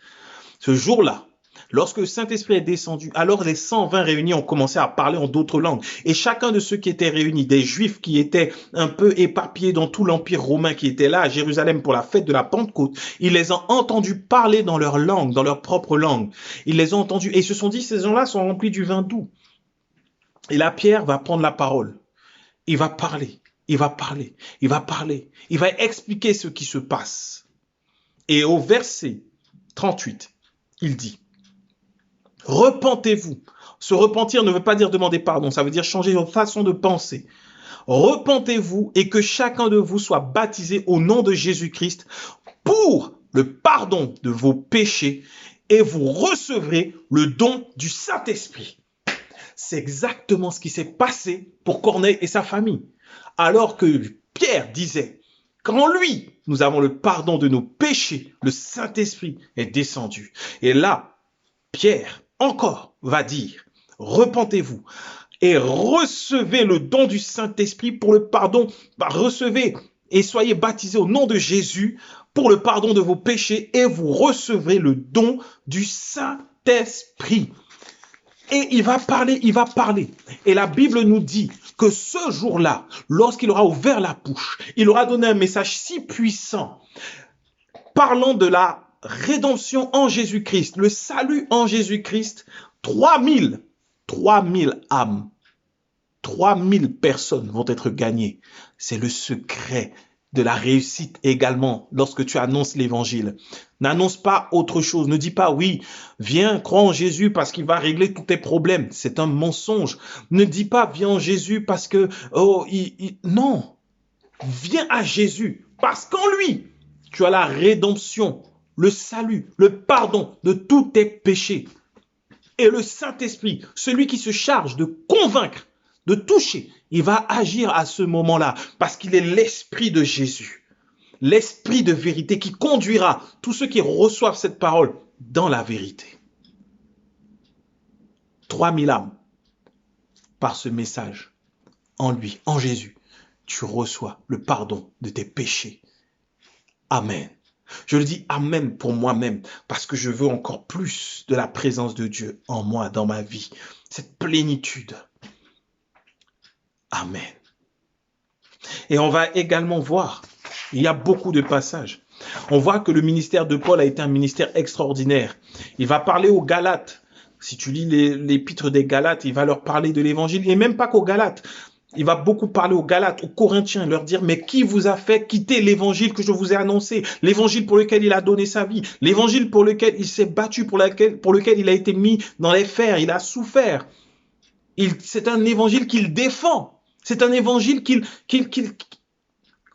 Ce jour-là, lorsque le Saint-Esprit est descendu, alors les 120 réunis ont commencé à parler en d'autres langues. Et chacun de ceux qui étaient réunis, des Juifs qui étaient un peu éparpillés dans tout l'Empire romain qui était là à Jérusalem pour la fête de la Pentecôte, ils les ont entendus parler dans leur langue, dans leur propre langue. Ils les ont entendus et ils se sont dit, ces gens-là sont remplis du vin doux. Et là, Pierre va prendre la parole. Il va parler, il va parler, il va parler. Il va expliquer ce qui se passe. Et au verset 38, il dit, repentez-vous. Se repentir ne veut pas dire demander pardon, ça veut dire changer votre façon de penser. Repentez-vous et que chacun de vous soit baptisé au nom de Jésus-Christ pour le pardon de vos péchés et vous recevrez le don du Saint-Esprit. C'est exactement ce qui s'est passé pour Corneille et sa famille. Alors que Pierre disait, qu'en lui, nous avons le pardon de nos péchés, le Saint-Esprit est descendu. Et là, Pierre, encore, va dire, repentez-vous et recevez le don du Saint-Esprit pour le pardon. Recevez et soyez baptisés au nom de Jésus pour le pardon de vos péchés et vous recevrez le don du Saint-Esprit. Et il va parler, il va parler. Et la Bible nous dit que ce jour-là, lorsqu'il aura ouvert la bouche, il aura donné un message si puissant, parlant de la rédemption en Jésus-Christ, le salut en Jésus-Christ, 3000 âmes, 3000 personnes vont être gagnées. C'est le secret de la réussite également lorsque tu annonces l'évangile. N'annonce pas autre chose. Ne dis pas oui, viens, crois en Jésus parce qu'il va régler tous tes problèmes. C'est un mensonge. Ne dis pas viens en Jésus parce que non. Viens à Jésus parce qu'en lui, tu as la rédemption, le salut, le pardon de tous tes péchés. Et le Saint-Esprit, celui qui se charge de convaincre, de toucher, il va agir à ce moment-là parce qu'il est l'Esprit de Jésus, l'Esprit de vérité qui conduira tous ceux qui reçoivent cette parole dans la vérité. 3000 âmes par ce message, en lui, en Jésus, tu reçois le pardon de tes péchés. Amen. Je le dis amen pour moi-même parce que je veux encore plus de la présence de Dieu en moi, dans ma vie. Cette plénitude. Amen. Et on va également voir, il y a beaucoup de passages. On voit que le ministère de Paul a été un ministère extraordinaire. Il va parler aux Galates. Si tu lis l'épître des Galates, il va leur parler de l'évangile et même pas qu'aux Galates. Il va beaucoup parler aux Galates, aux Corinthiens, leur dire, mais qui vous a fait quitter l'évangile que je vous ai annoncé, l'évangile pour lequel il a donné sa vie, l'évangile pour lequel il s'est battu, pour lequel il a été mis dans les fers, il a souffert. C'est un évangile qu'il défend. C'est un évangile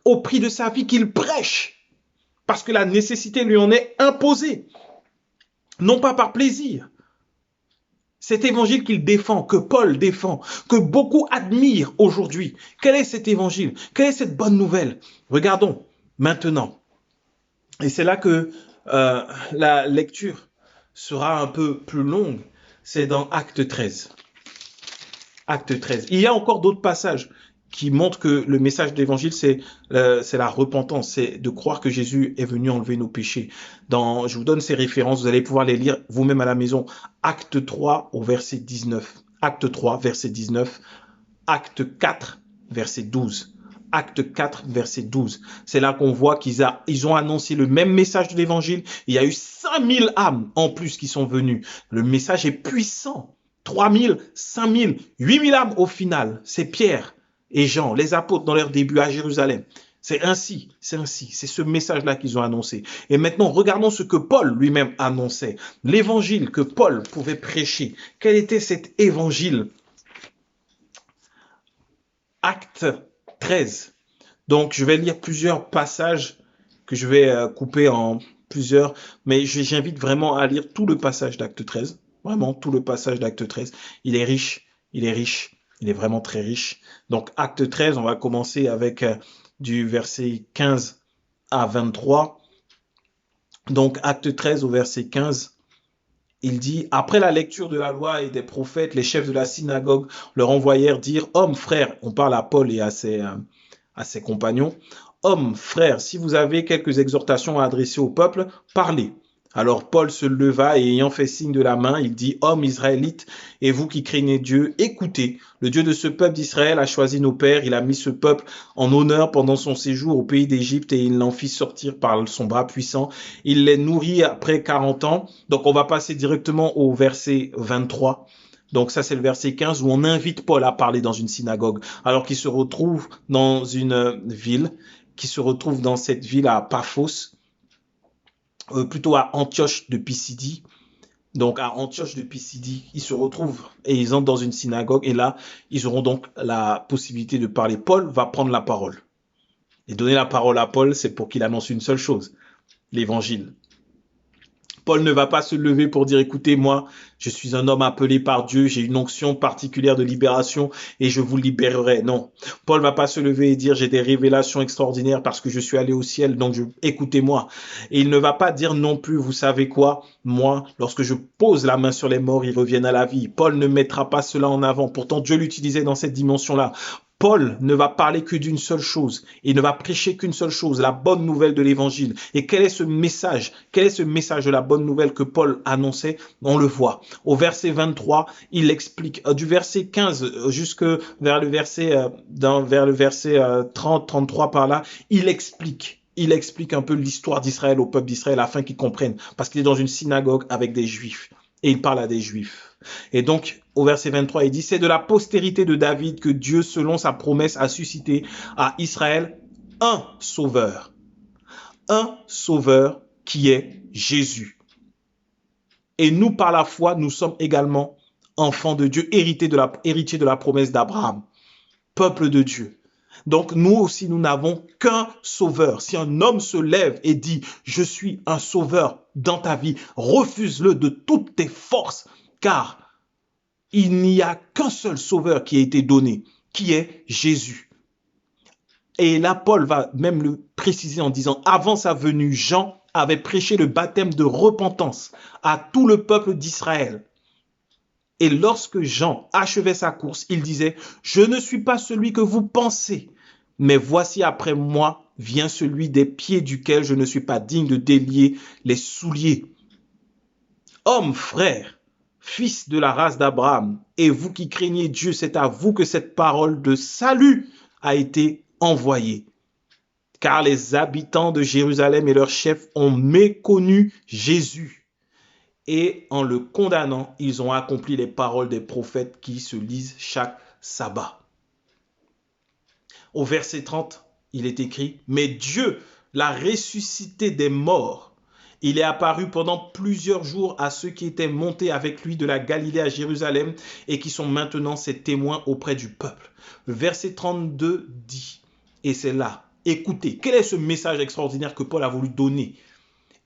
au prix de sa vie, qu'il prêche. Parce que la nécessité lui en est imposée. Non pas par plaisir. Cet évangile qu'il défend, que Paul défend, que beaucoup admirent aujourd'hui. Quel est cet évangile? Quelle est cette bonne nouvelle? Regardons maintenant. Et c'est là que la lecture sera un peu plus longue. C'est dans Acte 13. Acte 13. Il y a encore d'autres passages qui montrent que le message de l'évangile, c'est la repentance, c'est de croire que Jésus est venu enlever nos péchés. Je vous donne ces références, vous allez pouvoir les lire vous-même à la maison. Acte 3 au verset 19. Acte 3, verset 19. Acte 4, verset 12. Acte 4, verset 12. C'est là qu'on voit qu'ils ont annoncé le même message de l'évangile. Il y a eu 5000 âmes en plus qui sont venues. Le message est puissant. 3000, 5000, 8000 âmes au final. C'est Pierre et Jean, les apôtres dans leur début à Jérusalem. C'est ainsi. C'est ce message-là qu'ils ont annoncé. Et maintenant, regardons ce que Paul lui-même annonçait. L'évangile que Paul pouvait prêcher. Quel était cet évangile? Acte 13. Donc, je vais lire plusieurs passages que je vais couper en plusieurs, mais j'invite vraiment à lire tout le passage d'Acte 13. Vraiment, tout le passage d'Acte 13. Il est riche, il est riche, il est vraiment très riche. Donc, Acte 13, on va commencer avec du verset 15 à 23. Donc, Acte 13 au verset 15, il dit, après la lecture de la loi et des prophètes, les chefs de la synagogue leur envoyèrent dire, hommes, frères, on parle à Paul et à ses compagnons, Hommes, frères, si vous avez quelques exhortations à adresser au peuple, parlez. Alors Paul se leva et ayant fait signe de la main, il dit, Hommes israélites, et vous qui craignez Dieu, écoutez, le Dieu de ce peuple d'Israël a choisi nos pères, il a mis ce peuple en honneur pendant son séjour au pays d'Égypte et il l'en fit sortir par son bras puissant. Il les nourrit après 40 ans. Donc on va passer directement au verset 23. Donc ça c'est le verset 15 où on invite Paul à parler dans une synagogue alors qu'il se retrouve dans une ville, qui se retrouve dans cette ville à Paphos, plutôt à Antioche de Pisidie. Donc à Antioche de Pisidie, ils se retrouvent et ils entrent dans une synagogue et là, ils auront donc la possibilité de parler. Paul va prendre la parole. Et donner la parole à Paul, c'est pour qu'il annonce une seule chose, l'évangile. Paul ne va pas se lever pour dire, écoutez, moi, je suis un homme appelé par Dieu, j'ai une onction particulière de libération et je vous libérerai. Non. Paul va pas se lever et dire, j'ai des révélations extraordinaires parce que je suis allé au ciel, donc écoutez-moi. Et il ne va pas dire non plus, vous savez quoi, moi, lorsque je pose la main sur les morts, ils reviennent à la vie. Paul ne mettra pas cela en avant. Pourtant, Dieu l'utilisait dans cette dimension-là. Paul ne va parler que d'une seule chose. Il ne va prêcher qu'une seule chose, la bonne nouvelle de l'évangile. Et quel est ce message? Quel est ce message de la bonne nouvelle que Paul annonçait? On le voit. Au verset 23, il explique, du verset 15 jusque vers le verset, vers le verset 30, 33 par là, il explique un peu l'histoire d'Israël au peuple d'Israël afin qu'ils comprennent. Parce qu'il est dans une synagogue avec des Juifs. Et il parle à des Juifs. Et donc, au verset 23, il dit, c'est de la postérité de David que Dieu, selon sa promesse, a suscité à Israël un sauveur. Un sauveur qui est Jésus. Et nous, par la foi, nous sommes également enfants de Dieu, héritiers de la promesse d'Abraham, peuple de Dieu. Donc, nous aussi, nous n'avons qu'un sauveur. Si un homme se lève et dit, je suis un sauveur dans ta vie, refuse-le de toutes tes forces, car il n'y a qu'un seul sauveur qui a été donné, qui est Jésus. Et là, Paul va même le préciser en disant, avant sa venue, Jean avait prêché le baptême de repentance à tout le peuple d'Israël. Et lorsque Jean achevait sa course, il disait, je ne suis pas celui que vous pensez, mais voici après moi vient celui des pieds duquel je ne suis pas digne de délier les souliers. Hommes, frères, fils de la race d'Abraham, et vous qui craignez Dieu, c'est à vous que cette parole de salut a été envoyée. Car les habitants de Jérusalem et leurs chefs ont méconnu Jésus. Et en le condamnant, ils ont accompli les paroles des prophètes qui se lisent chaque sabbat. Au verset 30, il est écrit, mais Dieu l'a ressuscité des morts. Il est apparu pendant plusieurs jours à ceux qui étaient montés avec lui de la Galilée à Jérusalem et qui sont maintenant ses témoins auprès du peuple. Le verset 32 dit, et c'est là, écoutez, quel est ce message extraordinaire que Paul a voulu donner?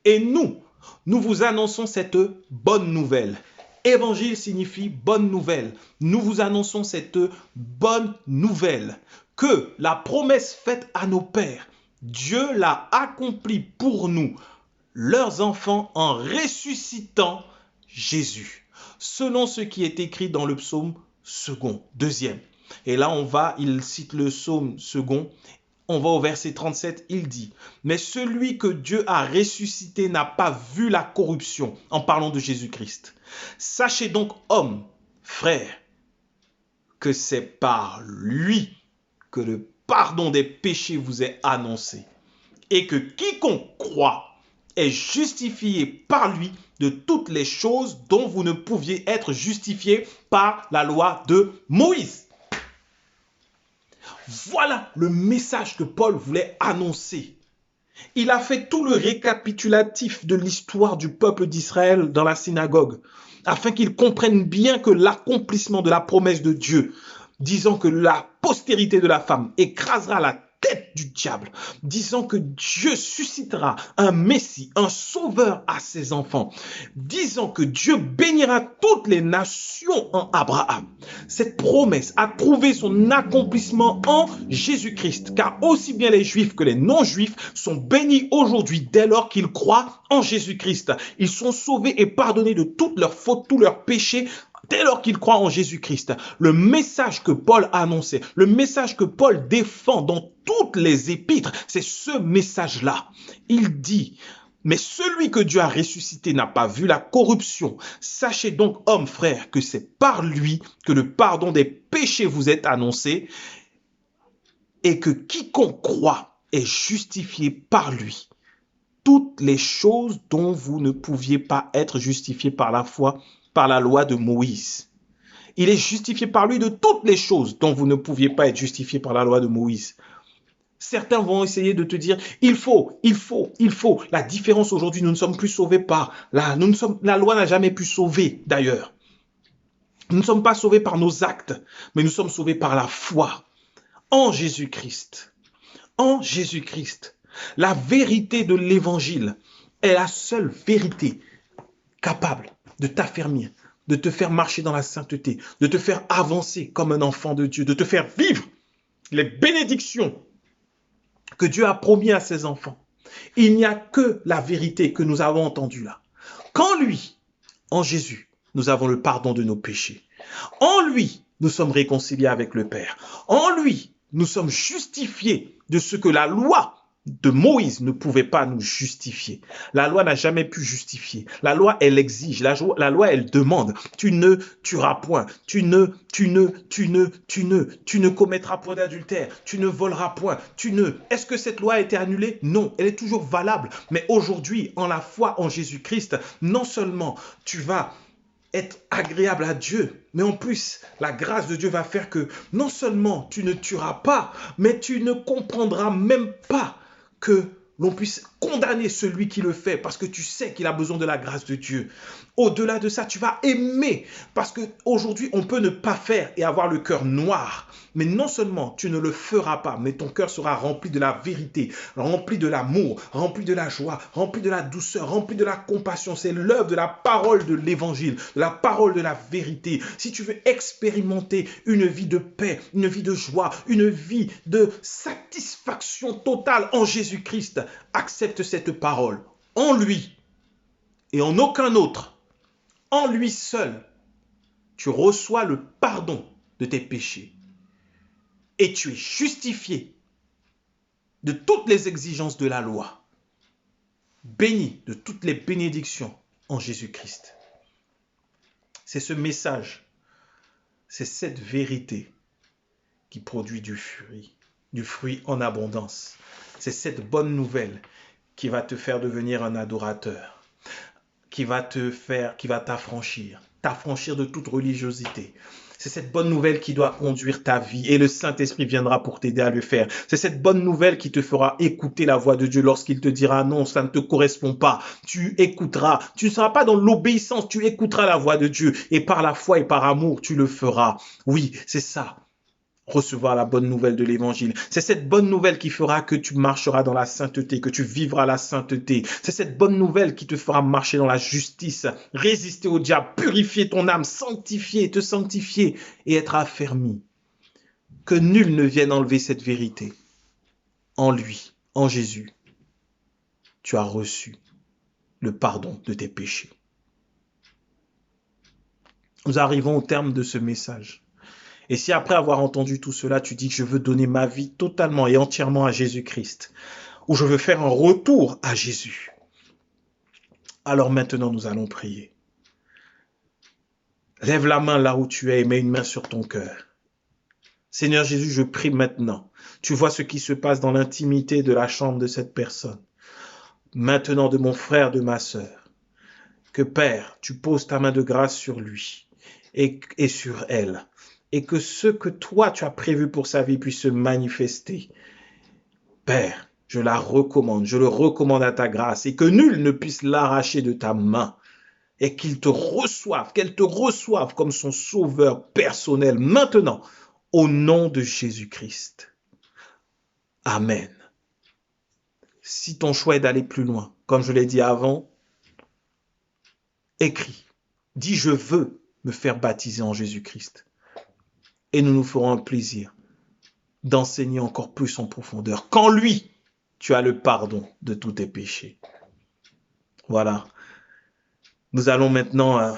Et nous vous annonçons cette bonne nouvelle. Évangile signifie bonne nouvelle. Nous vous annonçons cette bonne nouvelle que la promesse faite à nos pères, Dieu l'a accomplie pour nous, leurs enfants, en ressuscitant Jésus, selon ce qui est écrit dans le psaume deuxième. Et là, il cite le psaume second. On va au verset 37, il dit, mais celui que Dieu a ressuscité n'a pas vu la corruption, en parlant de Jésus-Christ. Sachez donc, hommes, frères, que c'est par lui que le pardon des péchés vous est annoncé, et que quiconque croit est justifié par lui de toutes les choses dont vous ne pouviez être justifiés par la loi de Moïse. Voilà le message que Paul voulait annoncer. Il a fait tout le récapitulatif de l'histoire du peuple d'Israël dans la synagogue, afin qu'ils comprennent bien que l'accomplissement de la promesse de Dieu, disant que la postérité de la femme écrasera la tête du diable, disant que Dieu suscitera un Messie, un sauveur à ses enfants, disant que Dieu bénira toutes les nations en Abraham. Cette promesse a trouvé son accomplissement en Jésus-Christ, car aussi bien les Juifs que les non-Juifs sont bénis aujourd'hui dès lors qu'ils croient en Jésus-Christ. Ils sont sauvés et pardonnés de toutes leurs fautes, tous leurs péchés, Dès lors qu'il croit en Jésus-Christ, le message que Paul a annoncé, le message que Paul défend dans toutes les épîtres, c'est ce message-là. Il dit, mais celui que Dieu a ressuscité n'a pas vu la corruption. Sachez donc, hommes, frères, que c'est par lui que le pardon des péchés vous est annoncé et que quiconque croit est justifié par lui. Toutes les choses dont vous ne pouviez pas être justifiés par la foi, par la loi de Moïse. Il est justifié par lui de toutes les choses dont vous ne pouviez pas être justifiés par la loi de Moïse. Certains vont essayer de te dire, il faut. La différence aujourd'hui, nous ne sommes plus sauvés par la loi n'a jamais pu sauver d'ailleurs. Nous ne sommes pas sauvés par nos actes, mais nous sommes sauvés par la foi en Jésus-Christ. En Jésus-Christ. La vérité de l'évangile est la seule vérité capable de t'affermir, de te faire marcher dans la sainteté, de te faire avancer comme un enfant de Dieu, de te faire vivre les bénédictions que Dieu a promis à ses enfants. Il n'y a que la vérité que nous avons entendue là. Qu'en lui, en Jésus, nous avons le pardon de nos péchés. En lui, nous sommes réconciliés avec le Père. En lui, nous sommes justifiés de ce que la loi de Moïse ne pouvait pas nous justifier. La loi n'a jamais pu justifier. La loi, elle exige. La loi, elle demande. Tu ne tueras point. Tu ne commettras point d'adultère. Tu ne voleras point. Est-ce que cette loi a été annulée? Non, elle est toujours valable. Mais aujourd'hui, en la foi en Jésus-Christ, non seulement tu vas être agréable à Dieu, mais en plus, la grâce de Dieu va faire que non seulement tu ne tueras pas, mais tu ne comprendras même pas que l'on puisse condamner celui qui le fait parce que tu sais qu'il a besoin de la grâce de Dieu. Au-delà de ça, tu vas aimer parce qu'aujourd'hui, on peut ne pas faire et avoir le cœur noir. Mais non seulement tu ne le feras pas, mais ton cœur sera rempli de la vérité, rempli de l'amour, rempli de la joie, rempli de la douceur, rempli de la compassion. C'est l'œuvre de la parole de l'évangile, de la parole de la vérité. Si tu veux expérimenter une vie de paix, une vie de joie, une vie de satisfaction totale en Jésus-Christ, accepte cette parole. En lui et en aucun autre, en lui seul, tu reçois le pardon de tes péchés. Et tu es justifié de toutes les exigences de la loi, béni de toutes les bénédictions en Jésus-Christ. C'est ce message, c'est cette vérité qui produit du fruit en abondance. C'est cette bonne nouvelle qui va te faire devenir un adorateur, qui va t'affranchir de toute religiosité. C'est cette bonne nouvelle qui doit conduire ta vie et le Saint-Esprit viendra pour t'aider à le faire. C'est cette bonne nouvelle qui te fera écouter la voix de Dieu lorsqu'il te dira non, ça ne te correspond pas. Tu écouteras. Tu ne seras pas dans l'obéissance, tu écouteras la voix de Dieu et par la foi et par amour, tu le feras. Oui, c'est ça. Recevoir la bonne nouvelle de l'évangile. C'est cette bonne nouvelle qui fera que tu marcheras dans la sainteté, que tu vivras la sainteté. C'est cette bonne nouvelle qui te fera marcher dans la justice, résister au diable, purifier ton âme, te sanctifier et être affermi. Que nul ne vienne enlever cette vérité. En lui, en Jésus, tu as reçu le pardon de tes péchés. Nous arrivons au terme de ce message. Et si après avoir entendu tout cela, tu dis que je veux donner ma vie totalement et entièrement à Jésus-Christ, ou je veux faire un retour à Jésus, alors maintenant nous allons prier. Lève la main là où tu es et mets une main sur ton cœur. Seigneur Jésus, je prie maintenant. Tu vois ce qui se passe dans l'intimité de la chambre de cette personne. Maintenant de mon frère, de ma sœur. Que Père, tu poses ta main de grâce sur lui et sur elle. Et que ce que toi tu as prévu pour sa vie puisse se manifester. Père, je le recommande à ta grâce et que nul ne puisse l'arracher de ta main et qu'elle te reçoive comme son sauveur personnel maintenant au nom de Jésus-Christ. Amen. Si ton choix est d'aller plus loin, comme je l'ai dit avant, écris, dis je veux me faire baptiser en Jésus-Christ. Et nous nous ferons un plaisir d'enseigner encore plus en profondeur. Qu'en lui, tu as le pardon de tous tes péchés. Voilà. Nous allons maintenant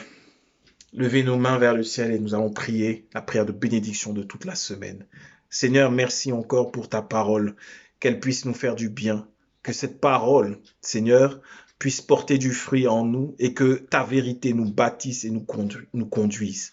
lever nos mains vers le ciel et nous allons prier la prière de bénédiction de toute la semaine. Seigneur, merci encore pour ta parole, qu'elle puisse nous faire du bien, que cette parole, Seigneur, puisse porter du fruit en nous et que ta vérité nous bâtisse et nous conduise.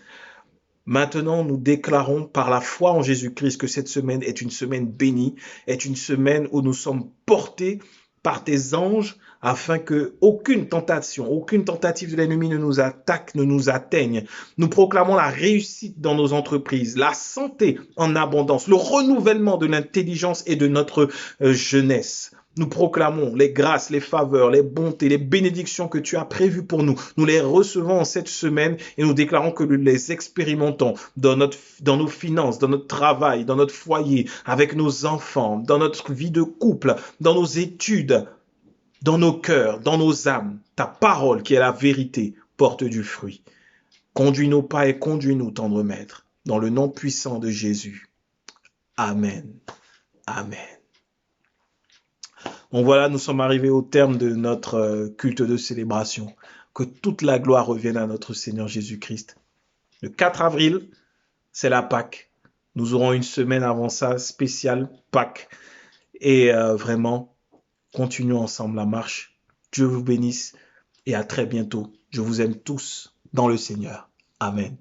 Maintenant, nous déclarons par la foi en Jésus-Christ que cette semaine est une semaine bénie, est une semaine où nous sommes portés par tes anges afin que aucune tentation, aucune tentative de l'ennemi ne nous attaque, ne nous atteigne. Nous proclamons la réussite dans nos entreprises, la santé en abondance, le renouvellement de l'intelligence et de notre jeunesse. Nous proclamons les grâces, les faveurs, les bontés, les bénédictions que tu as prévues pour nous. Nous les recevons en cette semaine et nous déclarons que nous les expérimentons dans nos finances, dans notre travail, dans notre foyer, avec nos enfants, dans notre vie de couple, dans nos études, dans nos cœurs, dans nos âmes. Ta parole, qui est la vérité, porte du fruit. Conduis nos pas et conduis-nous, tendre Maître, dans le nom puissant de Jésus. Amen. Amen. Donc voilà, nous sommes arrivés au terme de notre culte de célébration. Que toute la gloire revienne à notre Seigneur Jésus-Christ. Le 4 avril, c'est la Pâque. Nous aurons une semaine avant ça spéciale Pâques. Et vraiment, continuons ensemble la marche. Dieu vous bénisse et à très bientôt. Je vous aime tous dans le Seigneur. Amen.